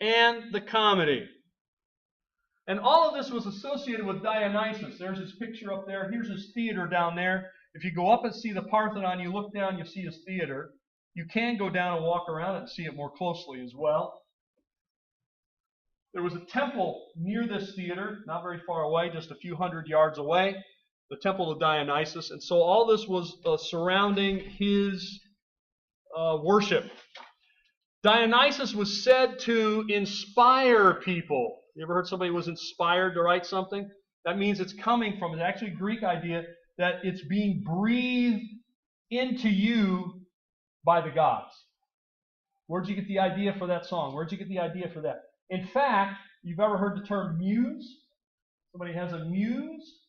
and the comedy. And all of this was associated with Dionysus. There's his picture up there. Here's his theater down there. If you go up and see the Parthenon, you look down, you see his theater. You can go down and walk around it and see it more closely as well. There was a temple near this theater, not very far away, just a few hundred yards away, the temple of Dionysus. And so all this was surrounding his worship. Dionysus was said to inspire people. You ever heard somebody was inspired to write something? That means it's coming from, it's actually a Greek idea, that it's being breathed into you by the gods. Where'd you get the idea for that song? Where'd you get the idea for that? In fact, you've ever heard the term muse? Somebody has a muse?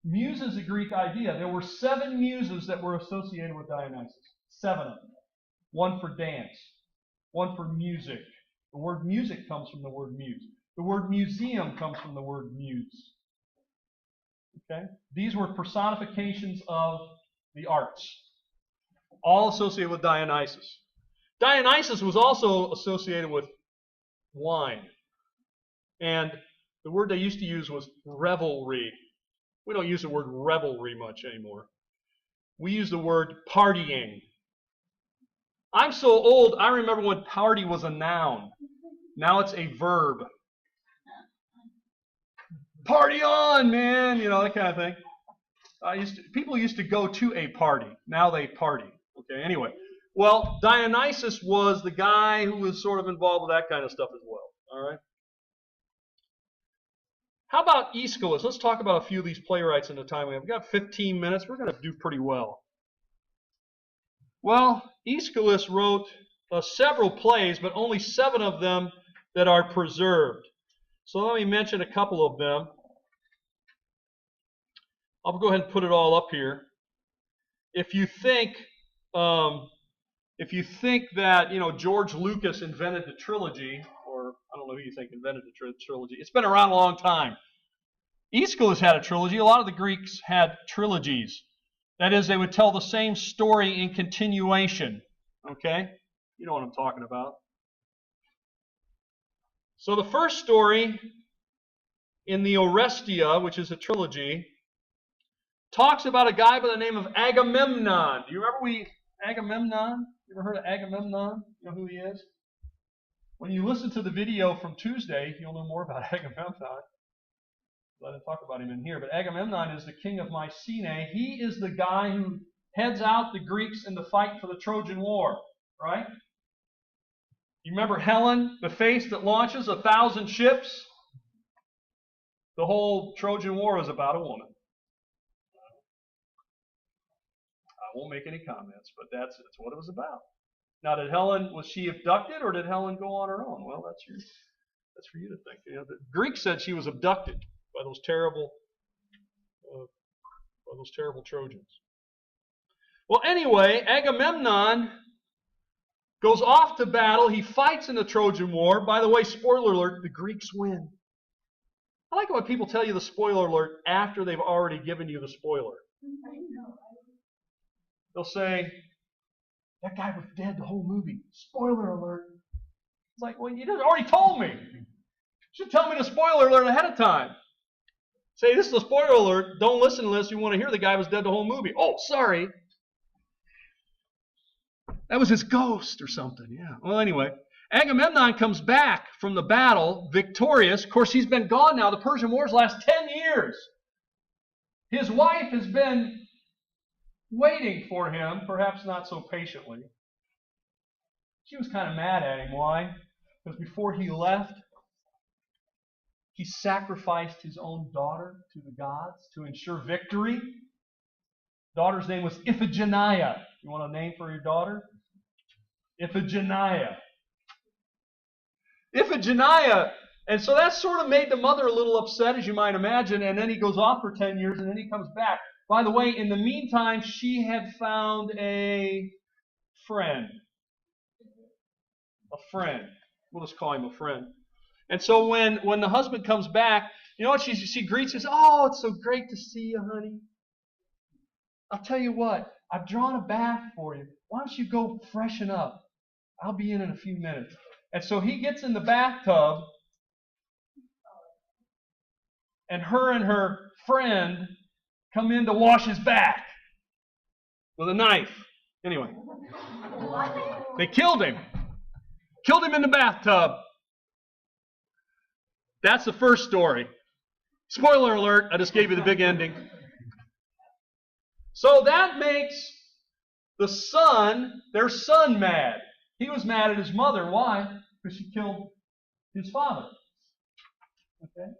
Muse is a Greek idea. There were 7 muses that were associated with Dionysus. 7 of them. 1 for dance. 1 for music. The word music comes from the word muse. The word museum comes from the word muse. Okay? These were personifications of the arts, all associated with Dionysus. Dionysus was also associated with wine. And the word they used to use was revelry. We don't use the word revelry much anymore. We use the word partying. I'm so old, I remember when party was a noun. Now it's a verb. Party on, man! You know, that kind of thing. People used to go to a party. Now they party. Okay, anyway. Well, Dionysus was the guy who was sort of involved with that kind of stuff as well. All right. How about Aeschylus? Let's talk about a few of these playwrights in the time we have. We've got 15 minutes. We're going to do pretty well. Well, Aeschylus wrote several plays, but only 7 of them that are preserved. So let me mention a couple of them. I'll go ahead and put it all up here. If you think that George Lucas invented the trilogy, or I don't know who you think invented the trilogy, it's been around a long time. Aeschylus had a trilogy. A lot of the Greeks had trilogies. That is, they would tell the same story in continuation. Okay? You know what I'm talking about. So the first story in the Orestia, which is a trilogy, talks about a guy by the name of Agamemnon. Do you remember Agamemnon? You ever heard of Agamemnon? You know who he is? When you listen to the video from Tuesday, you'll know more about Agamemnon. I didn't talk about him in here, but Agamemnon is the king of Mycenae. He is the guy who heads out the Greeks in the fight for the Trojan War, right? You remember Helen, the face that launches 1,000 ships? The whole Trojan War is about a woman. I won't make any comments, but that's what it was about. Now, was she abducted, or did Helen go on her own? Well, that's for you to think. The Greeks said she was abducted by those terrible Trojans. Well, anyway, Agamemnon goes off to battle. He fights in the Trojan War. By the way, spoiler alert, the Greeks win. I like it when people tell you the spoiler alert after they've already given you the spoiler. They'll say, that guy was dead the whole movie. Spoiler alert. It's like, well, you already told me. You should tell me the spoiler alert ahead of time. Say, this is a spoiler alert. Don't listen unless you want to hear the guy was dead the whole movie. Oh, sorry. That was his ghost or something. Yeah. Well, anyway, Agamemnon comes back from the battle victorious. Of course, he's been gone now. The Persian Wars last 10 years. His wife has been waiting for him, perhaps not so patiently. She was kind of mad at him. Why? Because before he left, he sacrificed his own daughter to the gods to ensure victory. Daughter's name was Iphigenia. You want a name for your daughter? Iphigenia. Iphigenia. And so that sort of made the mother a little upset, as you might imagine, and then he goes off for 10 years, and then he comes back. By the way, in the meantime, she had found a friend. A friend. We'll just call him a friend. And so when the husband comes back, you know what? She greets him. Oh, it's so great to see you, honey. I'll tell you what. I've drawn a bath for you. Why don't you go freshen up? I'll be in a few minutes. And so he gets in the bathtub, and her friend come in to wash his back with a knife. Anyway, they killed him. Killed him in the bathtub. That's the first story. Spoiler alert, I just gave you the big ending. So that makes their son mad. He was mad at his mother. Why? Because she killed his father. Okay?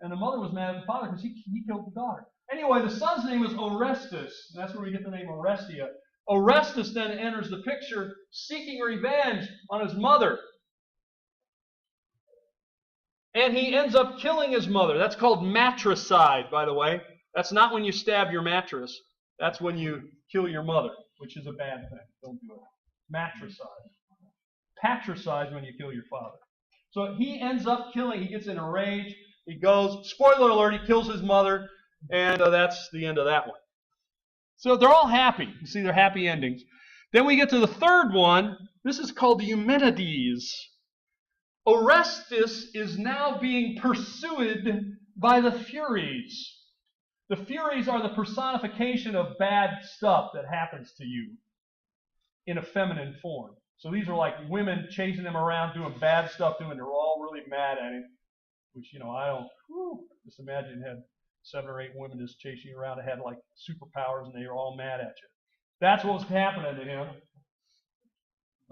And the mother was mad at the father because he killed the daughter. Anyway, the son's name was Orestes. And that's where we get the name Orestia. Orestes then enters the picture seeking revenge on his mother. And he ends up killing his mother. That's called matricide, by the way. That's not when you stab your mattress. That's when you kill your mother, which is a bad thing. Don't do it. Matricide. Patricide when you kill your father. So he ends up killing. He gets in a rage. He goes, spoiler alert, he kills his mother. And that's the end of that one. So they're all happy. You see, they're happy endings. Then we get to the third one. This is called the Eumenides. Orestes is now being pursued by the Furies. The Furies are the personification of bad stuff that happens to you in a feminine form. So these are like women chasing him around, doing bad stuff to him, and they're all really mad at him which, I don't, just imagine had 7 or 8 women just chasing you around that had like superpowers and they were all mad at you. That's what was happening to him.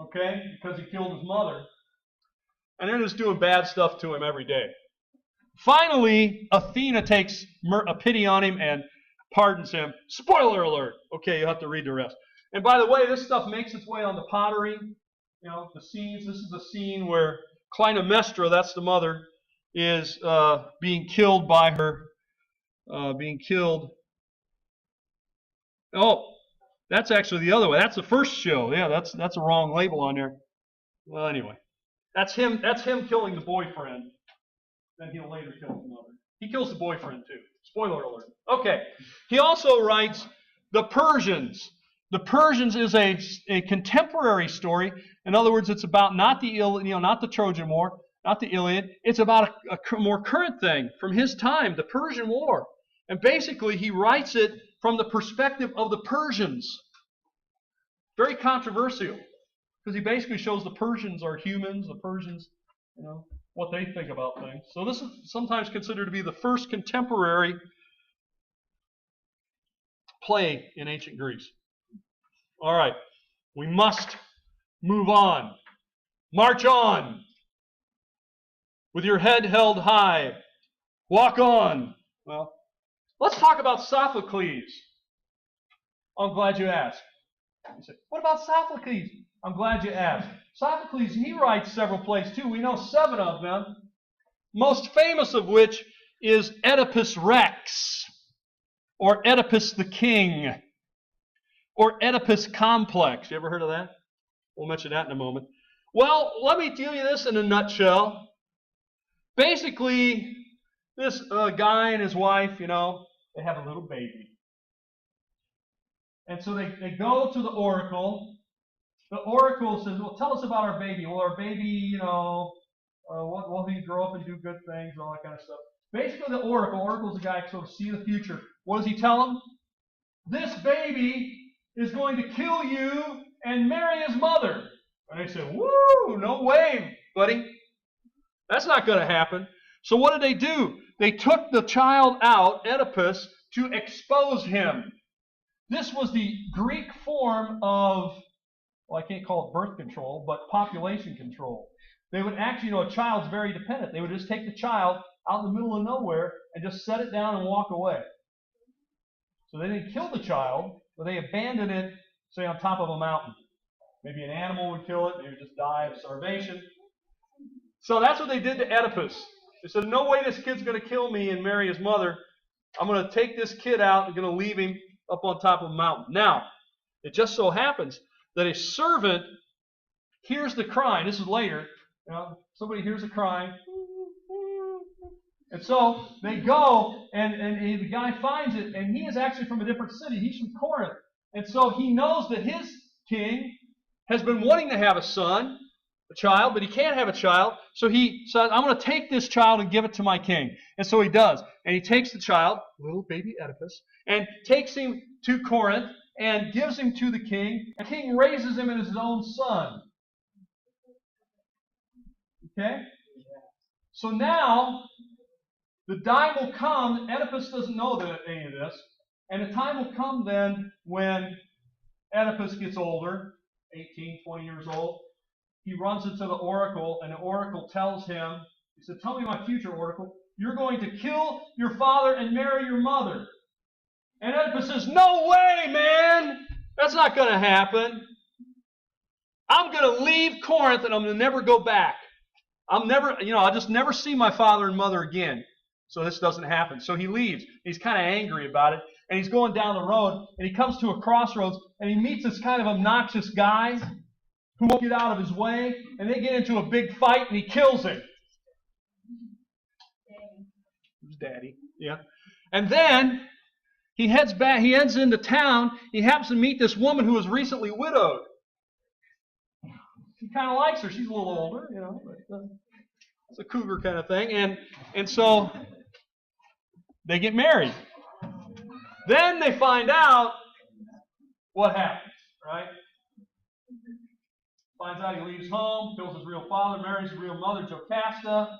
Okay? Because he killed his mother. And they're just doing bad stuff to him every day. Finally, Athena takes a pity on him and pardons him. Spoiler alert. Okay, you'll have to read the rest. And by the way, this stuff makes its way on the pottery. The scenes. This is a scene where Clytemnestra, that's the mother, is being killed by her. Oh, that's actually the other way. That's the first show. Yeah, that's a wrong label on there. Well, anyway, that's him killing the boyfriend. Then he'll later kill his mother. He kills the boyfriend too. Spoiler alert. Okay. He also writes The Persians. The Persians is a contemporary story. In other words, it's about not the Trojan War, not the Iliad. It's about a more current thing from his time, the Persian War. And basically, he writes it from the perspective of the Persians. Very controversial, because he basically shows the Persians are humans, the Persians, what they think about things. So this is sometimes considered to be the first contemporary play in ancient Greece. All right, we must move on. March on. With your head held high. Walk on. Well, let's talk about Sophocles. I'm glad you asked. You say, what about Sophocles? I'm glad you asked. Sophocles, he writes several plays too. We know 7 of them. Most famous of which is Oedipus Rex, or Oedipus the King, or Oedipus Complex. You ever heard of that? We'll mention that in a moment. Well, let me tell you this in a nutshell. Basically, this guy and his wife, they have a little baby. And so they go to the oracle. The oracle says, well, tell us about our baby. Well, our baby, will he grow up and do good things and all that kind of stuff. Basically, the oracle's a guy who sort of see the future. What does he tell him? This baby is going to kill you and marry his mother. And they say, woo, no way, buddy. That's not going to happen. So what did they do? They took the child out, Oedipus, to expose him. This was the Greek form of, well, I can't call it birth control, but population control. They would actually, a child's very dependent. They would just take the child out in the middle of nowhere and just set it down and walk away. So they didn't kill the child, but they abandoned it, say, on top of a mountain. Maybe an animal would kill it, maybe it would just die of starvation. So that's what they did to Oedipus. They said, no way this kid's going to kill me and marry his mother. I'm going to take this kid out and going to leave him up on top of a mountain. Now, it just so happens that a servant hears the crying. This is later. Somebody hears the crying. And so they go, and the guy finds it, and he is actually from a different city. He's from Corinth. And so he knows that his king has been wanting to have a child, but he can't have a child. So he says, I'm going to take this child and give it to my king. And so he does. And he takes the child, little baby Oedipus, and takes him to Corinth and gives him to the king. The king raises him as his own son. Okay? So now, the time will come, Oedipus doesn't know any of this, and the time will come then when Oedipus gets older, 18, 20 years old. He runs into the oracle, and the oracle tells him, he said, tell me my future, oracle. You're going to kill your father and marry your mother. And Oedipus says, no way, man! That's not going to happen. I'm going to leave Corinth, and I'm going to never go back. I'll just never see my father and mother again. So this doesn't happen. So he leaves. He's kind of angry about it. And he's going down the road, and he comes to a crossroads, and he meets this kind of obnoxious guy who won't get out of his way, and they get into a big fight, and he kills him. His daddy, yeah. And then he heads back. He heads into town. He happens to meet this woman who was recently widowed. He kind of likes her. She's a little older, but it's a cougar kind of thing. And so they get married. Then they find out what happens, right? Finds out he leaves home, kills his real father, marries his real mother, Jocasta.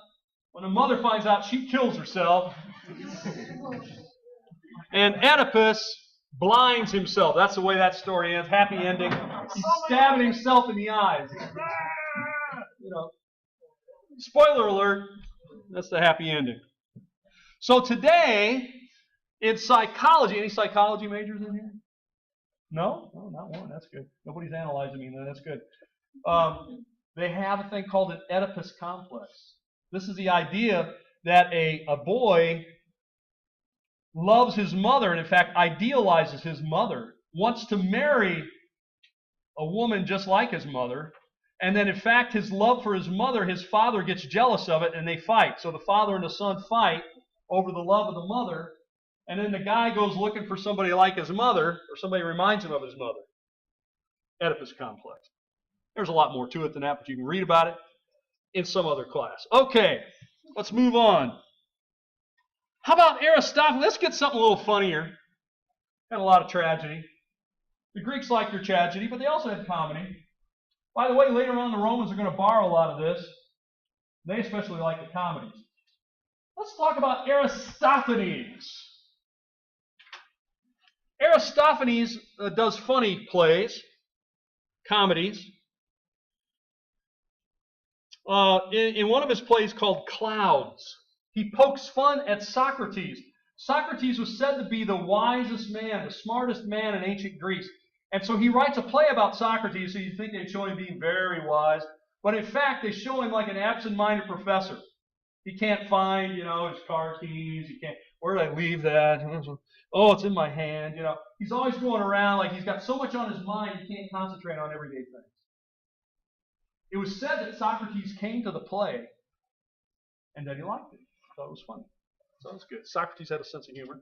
When the mother finds out, she kills herself. And Oedipus blinds himself. That's the way that story ends. Happy ending. He's stabbing himself in the eyes. You know. Spoiler alert. That's the happy ending. So today, in psychology, any psychology majors in here? No? No, not one. That's good. Nobody's analyzing me. That's good. They have a thing called an Oedipus complex. This is the idea that a boy loves his mother and, in fact, idealizes his mother, wants to marry a woman just like his mother, and then, in fact, his love for his mother, his father gets jealous of it, and they fight. So the father and the son fight over the love of the mother, and then the guy goes looking for somebody like his mother, or somebody reminds him of his mother. Oedipus complex. There's a lot more to it than that, but you can read about it in some other class. Okay, let's move on. How about Aristophanes? Let's get something a little funnier. Had a lot of tragedy. The Greeks liked their tragedy, but they also had comedy. By the way, later on the Romans are going to borrow a lot of this. They especially like the comedies. Let's talk about Aristophanes. Aristophanes does funny plays, comedies. In one of his plays called Clouds, he pokes fun at Socrates. Socrates was said to be the wisest man, the smartest man in ancient Greece. And so he writes a play about Socrates, so you think they'd show him being very wise. But in fact, they show him like an absent-minded professor. He can't find, his car keys. He can't, where did I leave that? Oh, it's in my hand. He's always going around like he's got so much on his mind he can't concentrate on everyday things. It was said that Socrates came to the play and that he liked it. Thought it was funny. So it was good. Socrates had a sense of humor.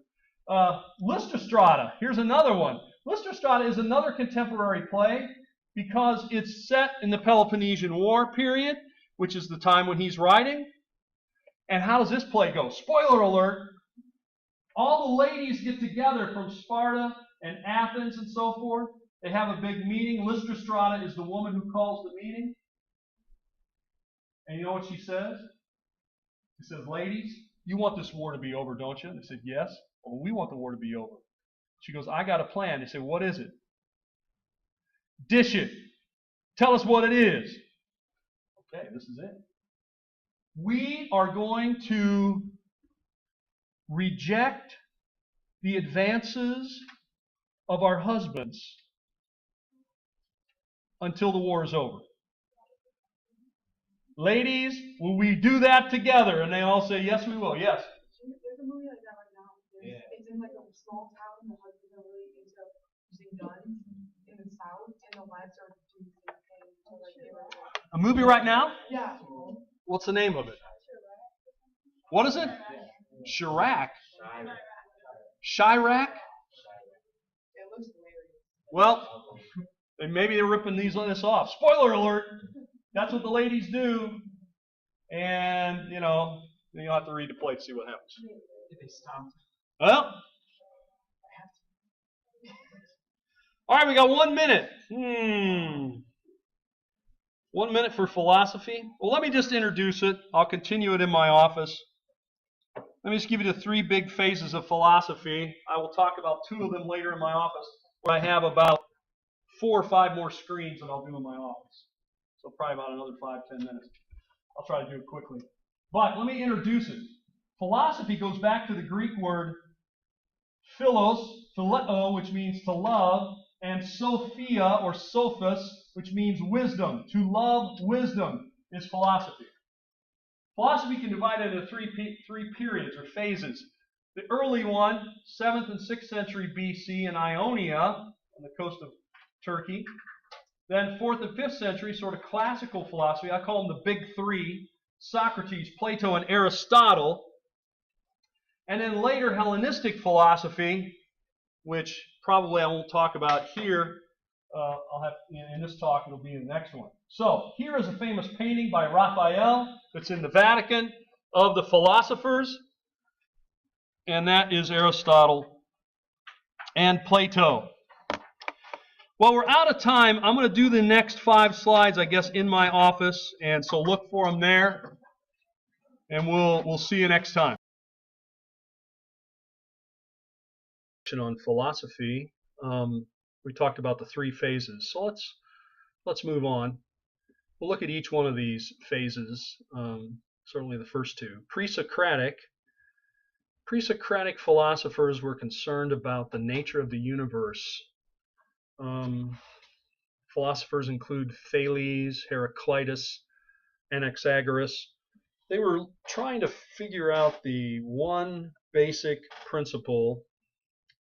Lysistrata. Here's another one. Lysistrata is another contemporary play because it's set in the Peloponnesian War period, which is the time when he's writing. And how does this play go? Spoiler alert. All the ladies get together from Sparta and Athens and so forth. They have a big meeting. Lysistrata is the woman who calls the meeting. And you know what she says? She says, ladies, you want this war to be over, don't you? And they said, yes. Well, we want the war to be over. She goes, I got a plan. They say, what is it? Dish it. Tell us what it is. Okay, this is it. We are going to reject the advances of our husbands until the war is over. Ladies, will we do that together? And they all say, yes, we will. Yes. There's a movie like that right now. It's in like a small town. The husbands are really into using guns in the south, and the wives are doing the same thing. So like they were. A movie right now? Yeah. What's the name of it? What is it? Chirac. Chirac? It looks hilarious. Well, maybe they're ripping this off. Spoiler alert. That's what the ladies do. And, then you'll have to read the play to see what happens. If they stop. Well. All right, we got 1 minute. 1 minute for philosophy. Well, let me just introduce it. I'll continue it in my office. Let me just give you the 3 big phases of philosophy. I will talk about 2 of them later in my office, where I have about 4 or 5 more screens that I'll do in my office. So probably about another 5-10 minutes. I'll try to do it quickly. But let me introduce it. Philosophy goes back to the Greek word philos, phileo, which means to love, and sophia or sophos, which means wisdom. To love wisdom is philosophy. Philosophy can divide into three periods or phases. The early one, 7th and 6th century BC in Ionia, on the coast of Turkey. Then 4th and 5th century, sort of classical philosophy. I call them the big 3, Socrates, Plato, and Aristotle. And then later Hellenistic philosophy, which probably I won't talk about here. I'll have in this talk, it'll be in the next one. So here is a famous painting by Raphael that's in the Vatican of the philosophers. And that is Aristotle and Plato. Well, we're out of time. I'm going to do the next 5 slides, I guess, in my office. And so look for them there. And we'll see you next time. On philosophy, we talked about the three phases. So let's move on. We'll look at each one of these phases. Certainly the first two. Pre-Socratic philosophers were concerned about the nature of the universe. Philosophers include Thales, Heraclitus, Anaxagoras. They were trying to figure out the one basic principle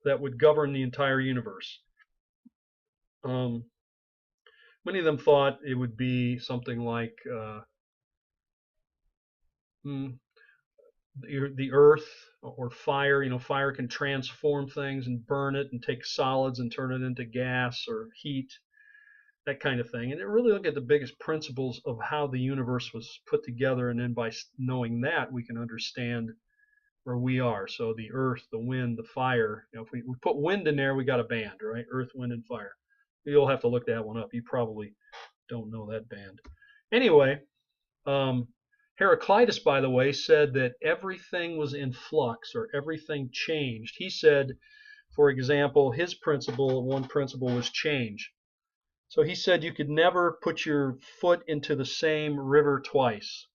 that would govern the entire universe. Many of them thought it would be something like the earth or fire. You know, fire can transform things and burn it and take solids and turn it into gas or heat, that kind of thing. And it really look at the biggest principles of how the universe was put together, and then by knowing that, we can understand where we are. So the earth, the wind, the fire. You know, if we put wind in there, we got a band, right? Earth, wind, and fire. You'll have to look that one up. You probably don't know that band. Anyway, Heraclitus, by the way, said that everything was in flux, or everything changed. He said, for example, his one principle was change. So he said you could never put your foot into the same river twice.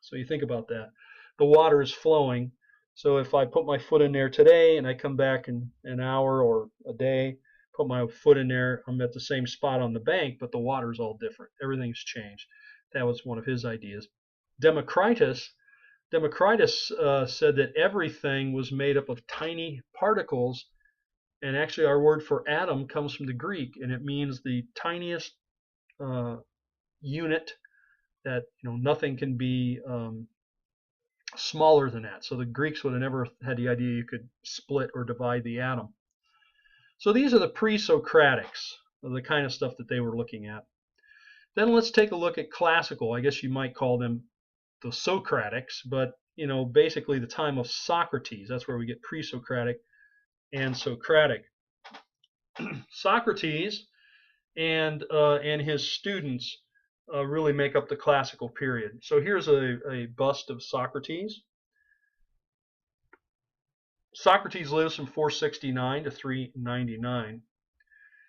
So you think about that. The water is flowing. So if I put my foot in there today and I come back in an hour or a day, put my foot in there, I'm at the same spot on the bank, but the water's all different. Everything's changed. That was one of his ideas. Democritus said that everything was made up of tiny particles, and actually our word for atom comes from the Greek, and it means the tiniest unit, that nothing can be smaller than that. So the Greeks would have never had the idea you could split or divide the atom. So these are the pre-Socratics, the kind of stuff that they were looking at. Then let's take a look at classical. I guess you might call them the Socratics, but basically the time of Socrates. That's where we get pre-Socratic and Socratic. Socrates and his students really make up the classical period. So here's a bust of Socrates. Socrates lives from 469 to 399.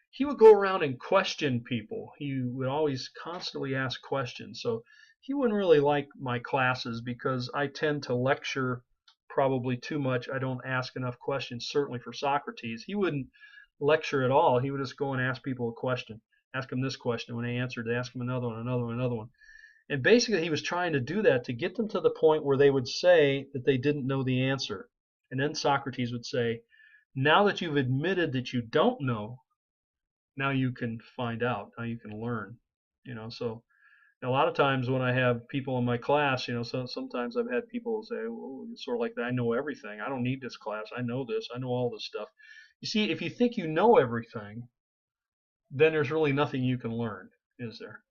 He would go around and question people. He would always constantly ask questions. So he wouldn't really like my classes because I tend to lecture probably too much. I don't ask enough questions, certainly for Socrates. He wouldn't lecture at all. He would just go and ask people a question. Ask them this question. When they answered, they ask him another one, another one, another one. And basically he was trying to do that to get them to the point where they would say that they didn't know the answer. And then Socrates would say, now that you've admitted that you don't know, now you can find out. Now you can learn. So a lot of times when I have people in my class, so sometimes I've had people say, well, it's sort of like that. I know everything. I don't need this class. I know this. I know all this stuff. You see, if you think you know everything, then there's really nothing you can learn, is there?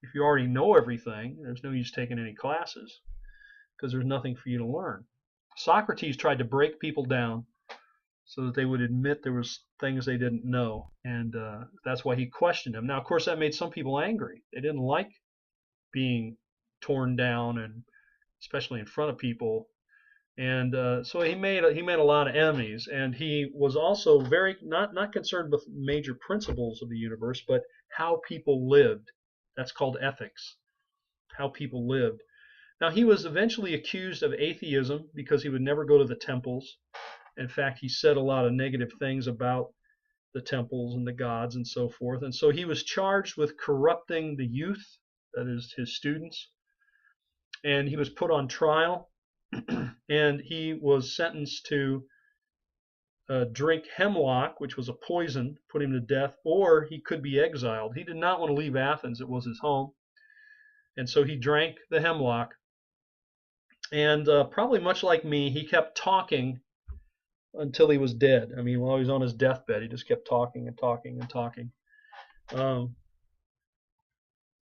If you already know everything, there's no use taking any classes because there's nothing for you to learn. Socrates tried to break people down so that they would admit there was things they didn't know, and that's why he questioned them. Now, of course, that made some people angry. They didn't like being torn down, and especially in front of people. And so he made a lot of enemies, and he was also very not concerned with major principles of the universe, but how people lived. That's called ethics, how people lived. Now, he was eventually accused of atheism because he would never go to the temples. In fact, he said a lot of negative things about the temples and the gods and so forth. And so he was charged with corrupting the youth, that is, his students. And he was put on trial, and he was sentenced to drink hemlock, which was a poison, put him to death, or he could be exiled. He did not want to leave Athens. It was his home. And so he drank the hemlock. And probably much like me, he kept talking until he was dead. I mean, while he was on his deathbed, he just kept talking and talking and talking.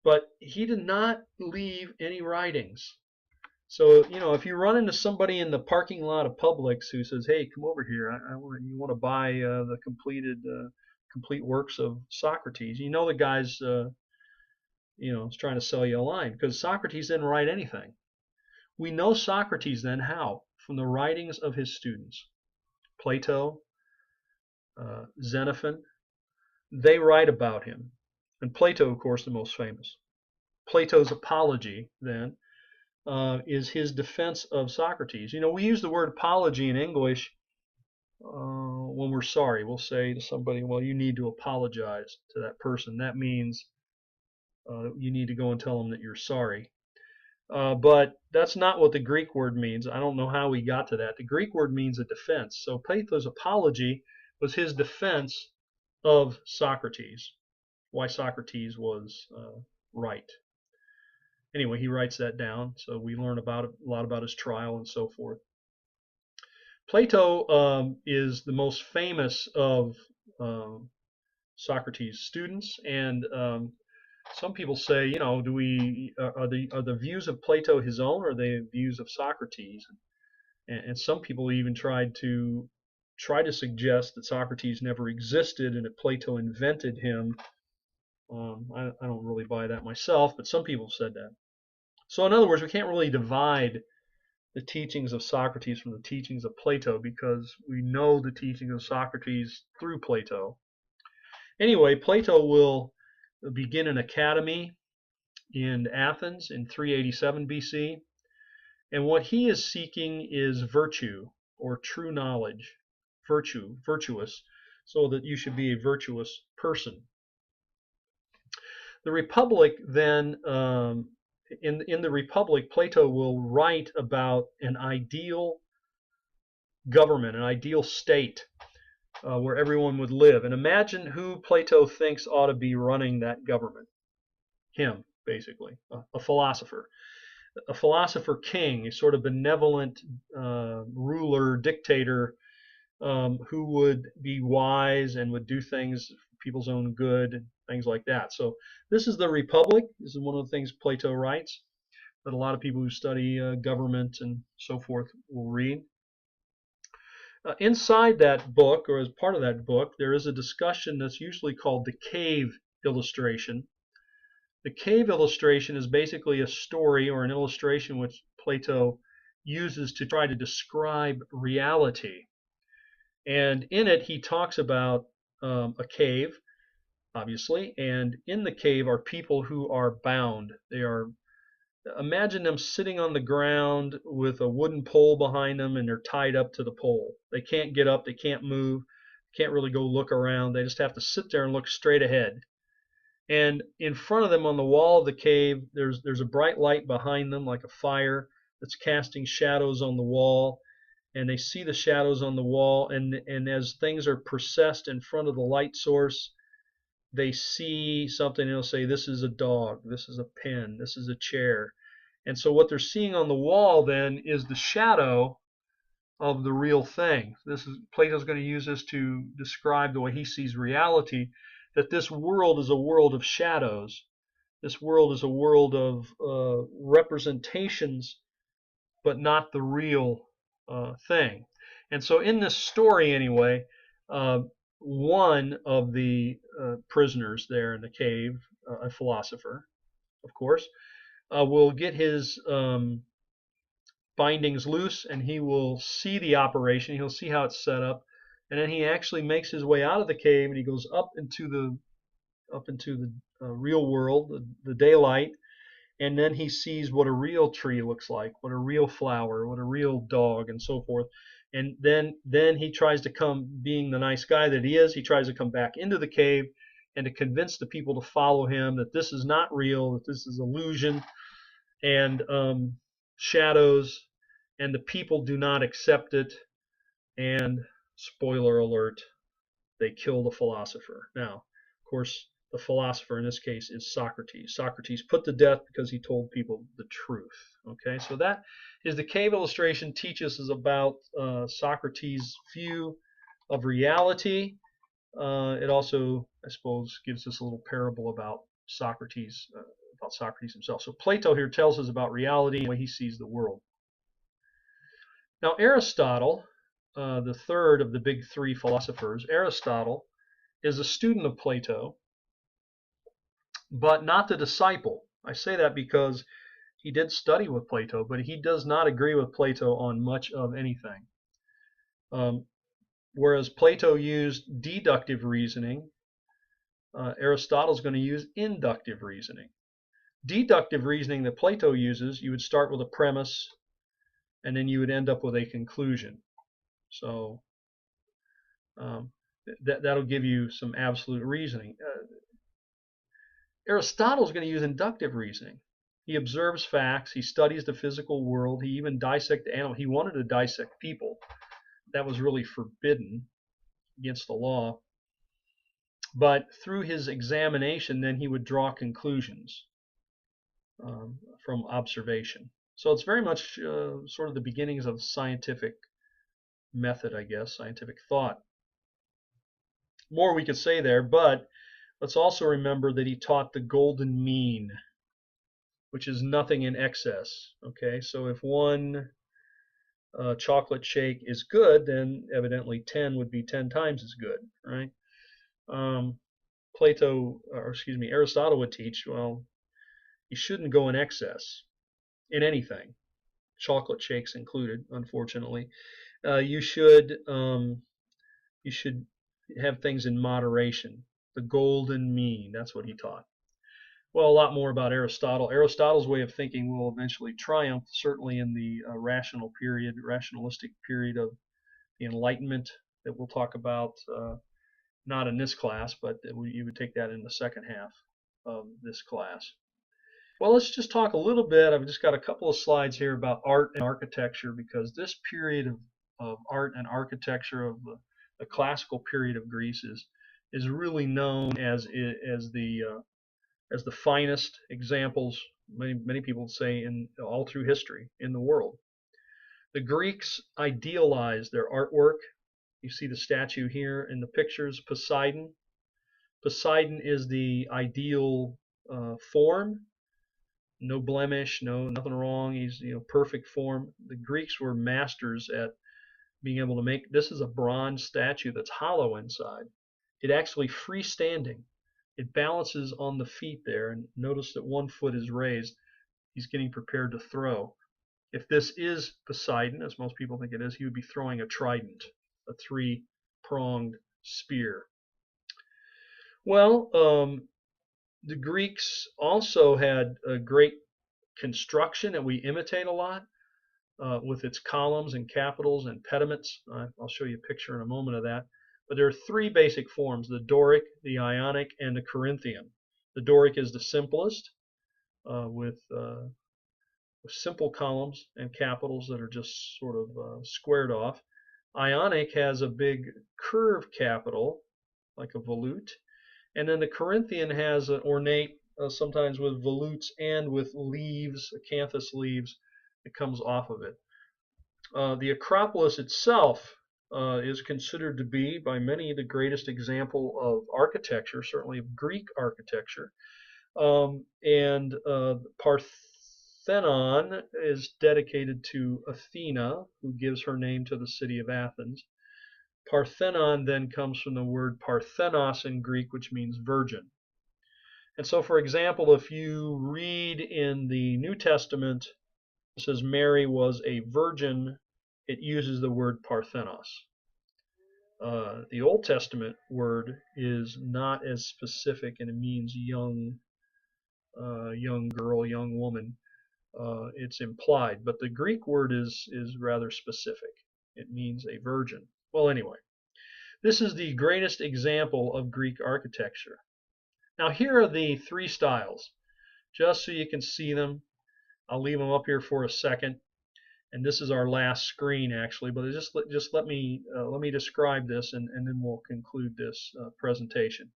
But he did not leave any writings. So, if you run into somebody in the parking lot of Publix who says, hey, come over here, you want to buy the complete works of Socrates, the guy's is trying to sell you a line, because Socrates didn't write anything. We know Socrates then how? From the writings of his students. Plato, Xenophon, they write about him. And Plato, of course, the most famous. Plato's apology, then, is his defense of Socrates. We use the word apology in English when we're sorry. We'll say to somebody, well, you need to apologize to that person. That means you need to go and tell them that you're sorry. But that's not what the Greek word means. I don't know how we got to that. The Greek word means a defense. So Plato's apology was his defense of Socrates, why Socrates was right. Anyway, he writes that down, so we learn a lot about his trial and so forth. Plato is the most famous of Socrates' students, and some people say, are the views of Plato his own, or are they views of Socrates? And some people even tried to suggest that Socrates never existed and that Plato invented him. I don't really buy that myself, but some people said that. So in other words, we can't really divide the teachings of Socrates from the teachings of Plato, because we know the teachings of Socrates through Plato. Anyway, Plato will begin an academy in Athens in 387 BC, and what he is seeking is virtue, or true knowledge, virtuous, so that you should be a virtuous person. The Republic then, in the Republic, Plato will write about an ideal government, an ideal state where everyone would live. And imagine who Plato thinks ought to be running that government. Him, basically, a philosopher. A philosopher king, a sort of benevolent ruler, dictator, who would be wise and would do things for people's own good, things like that. So this is the Republic. This is one of the things Plato writes that a lot of people who study government and so forth will read. Inside that book, or as part of that book, there is a discussion that's usually called the cave illustration. The cave illustration is basically a story or an illustration which Plato uses to try to describe reality. And in it, he talks about a cave, obviously, and in the cave are people who are bound. Imagine them sitting on the ground with a wooden pole behind them, and they're tied up to the pole. They can't get up, they can't move, can't really go look around. They just have to sit there and look straight ahead. And in front of them on the wall of the cave, there's a bright light behind them, like a fire, that's casting shadows on the wall. And they see the shadows on the wall, and as things are processed in front of the light source, they see something, and they'll say, this is a dog, this is a pen, this is a chair. And so what they're seeing on the wall then is the shadow of the real thing. Plato's going to use this to describe the way he sees reality, that this world is a world of shadows. This world is a world of representations, but not the real thing. And so in this story anyway, one of the prisoners there in the cave, a philosopher, of course, will get his bindings loose, and he will see the operation. He'll see how it's set up, and then he actually makes his way out of the cave, and he goes up into the real world, the daylight. And then he sees what a real tree looks like, what a real flower, what a real dog, and so forth. And then he tries to come, being the nice guy that he is, he tries to come back into the cave and to convince the people to follow him that this is not real, that this is illusion and shadows, and the people do not accept it. And spoiler alert, they kill the philosopher. Now, of course, the philosopher in this case is Socrates. Socrates put to death because he told people the truth. Okay, so that is the cave illustration. Teaches us about Socrates' view of reality. It also, I suppose, gives us a little parable about Socrates himself. So Plato here tells us about reality and the way he sees the world. Now Aristotle, the third of the big three philosophers, Aristotle is a student of Plato. but not the disciple. I say that because he did study with Plato, but he does not agree with Plato on much of anything. Whereas Plato used deductive reasoning, Aristotle's going to use inductive reasoning. Deductive reasoning that Plato uses, you would start with a premise, and then you would end up with a conclusion. So that'll give you some absolute reasoning. Aristotle's going to use inductive reasoning. He observes facts. He studies the physical world. He even dissected animals. He wanted to dissect people. That was really forbidden, against the law. But through his examination, then he would draw conclusions from observation. So it's very much sort of the beginnings of scientific method, I guess, scientific thought. More we could say there, but let's also remember that he taught the golden mean, which is nothing in excess. Okay, so if one chocolate shake is good, then evidently 10 would be 10 times as good, right? Aristotle would teach, well, you shouldn't go in excess in anything, chocolate shakes included, unfortunately. You should have things in moderation, the golden mean. That's what he taught. Well, a lot more about Aristotle. Aristotle's way of thinking will eventually triumph, certainly in the rationalistic period of the Enlightenment that we'll talk about, not in this class, but you would take that in the second half of this class. Well, let's just talk a little bit. I've just got a couple of slides here about art and architecture, because this period of art and architecture of the classical period of Greece is really known as the finest examples, many people say, in all through history in the world. The Greeks idealized their artwork. You see the statue here in the pictures, Poseidon. Poseidon is the ideal form, no blemish, nothing wrong. He's perfect form. The Greeks were masters at being able to make. This is a bronze statue that's hollow inside. It actually freestanding. It balances on the feet there, and notice that one foot is raised. He's getting prepared to throw. If this is Poseidon, as most people think it is, he would be throwing a trident, a three-pronged spear. Well, the Greeks also had a great construction that we imitate a lot, with its columns and capitals and pediments. I'll show you a picture in a moment of that. But there are three basic forms: the Doric, the Ionic, and the Corinthian. The Doric is the simplest, with simple columns and capitals that are just sort of squared off. Ionic has a big curved capital, like a volute. And then the Corinthian has an ornate, sometimes with volutes and with leaves, acanthus leaves, that comes off of it. The Acropolis itself is considered to be, by many, the greatest example of architecture, certainly of Greek architecture. And Parthenon is dedicated to Athena, who gives her name to the city of Athens. Parthenon then comes from the word Parthenos in Greek, which means virgin. And so, for example, if you read in the New Testament, it says Mary was a virgin, it uses the word Parthenos. The Old Testament word is not as specific, and it means young girl, young woman. It's implied, but the Greek word is rather specific. It means a virgin. Well, anyway, this is the greatest example of Greek architecture. Now, here are the three styles, just so you can see them. I'll leave them up here for a second, and this is our last screen, actually. But just let me describe this, and then we'll conclude this presentation.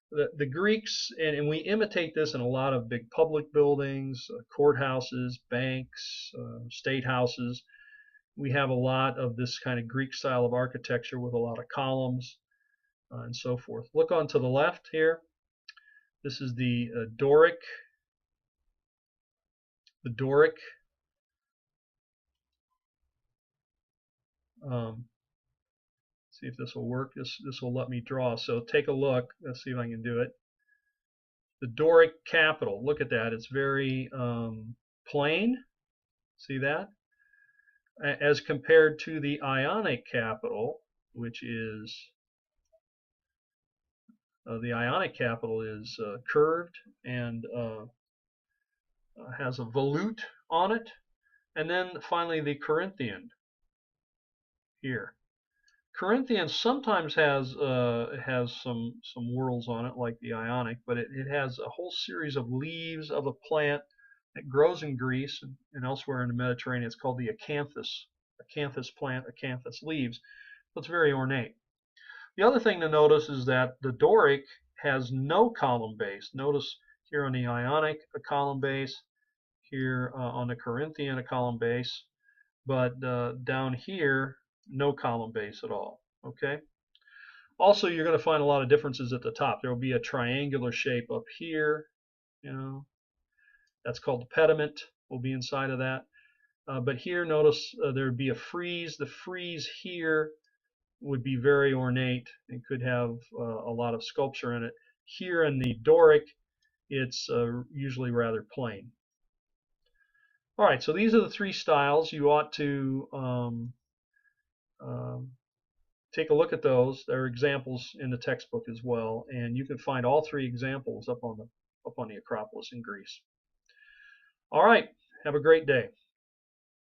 The Greeks, and we imitate this in a lot of big public buildings, courthouses, banks, state houses. We have a lot of this kind of Greek style of architecture with a lot of columns and so forth. Look on to the left here. This is the Doric. The Doric. See if this will work. This will let me draw. So take a look. Let's see if I can do it. The Doric capital, look at that. It's very plain. See that? As compared to the Ionic capital, which is the Ionic capital is curved and has a volute on it. And then finally the Corinthian here. Corinthian sometimes has some whorls on it like the Ionic, but it has a whole series of leaves of a plant that grows in Greece and elsewhere in the Mediterranean. It's called the acanthus plant, acanthus leaves. So it's very ornate. The other thing to notice is that the Doric has no column base. Notice here on the Ionic a column base, here on the Corinthian a column base, but down here no column base at all. Okay. Also, you're going to find a lot of differences at the top. There will be a triangular shape up here. You know, that's called the pediment. Will be inside of that. But here, notice there would be a frieze. The frieze here would be very ornate and could have a lot of sculpture in it. Here in the Doric, it's usually rather plain. All right, so these are the three styles. You ought to take a look at those. There are examples in the textbook as well, and you can find all three examples up on the Acropolis in Greece. All right, have a great day.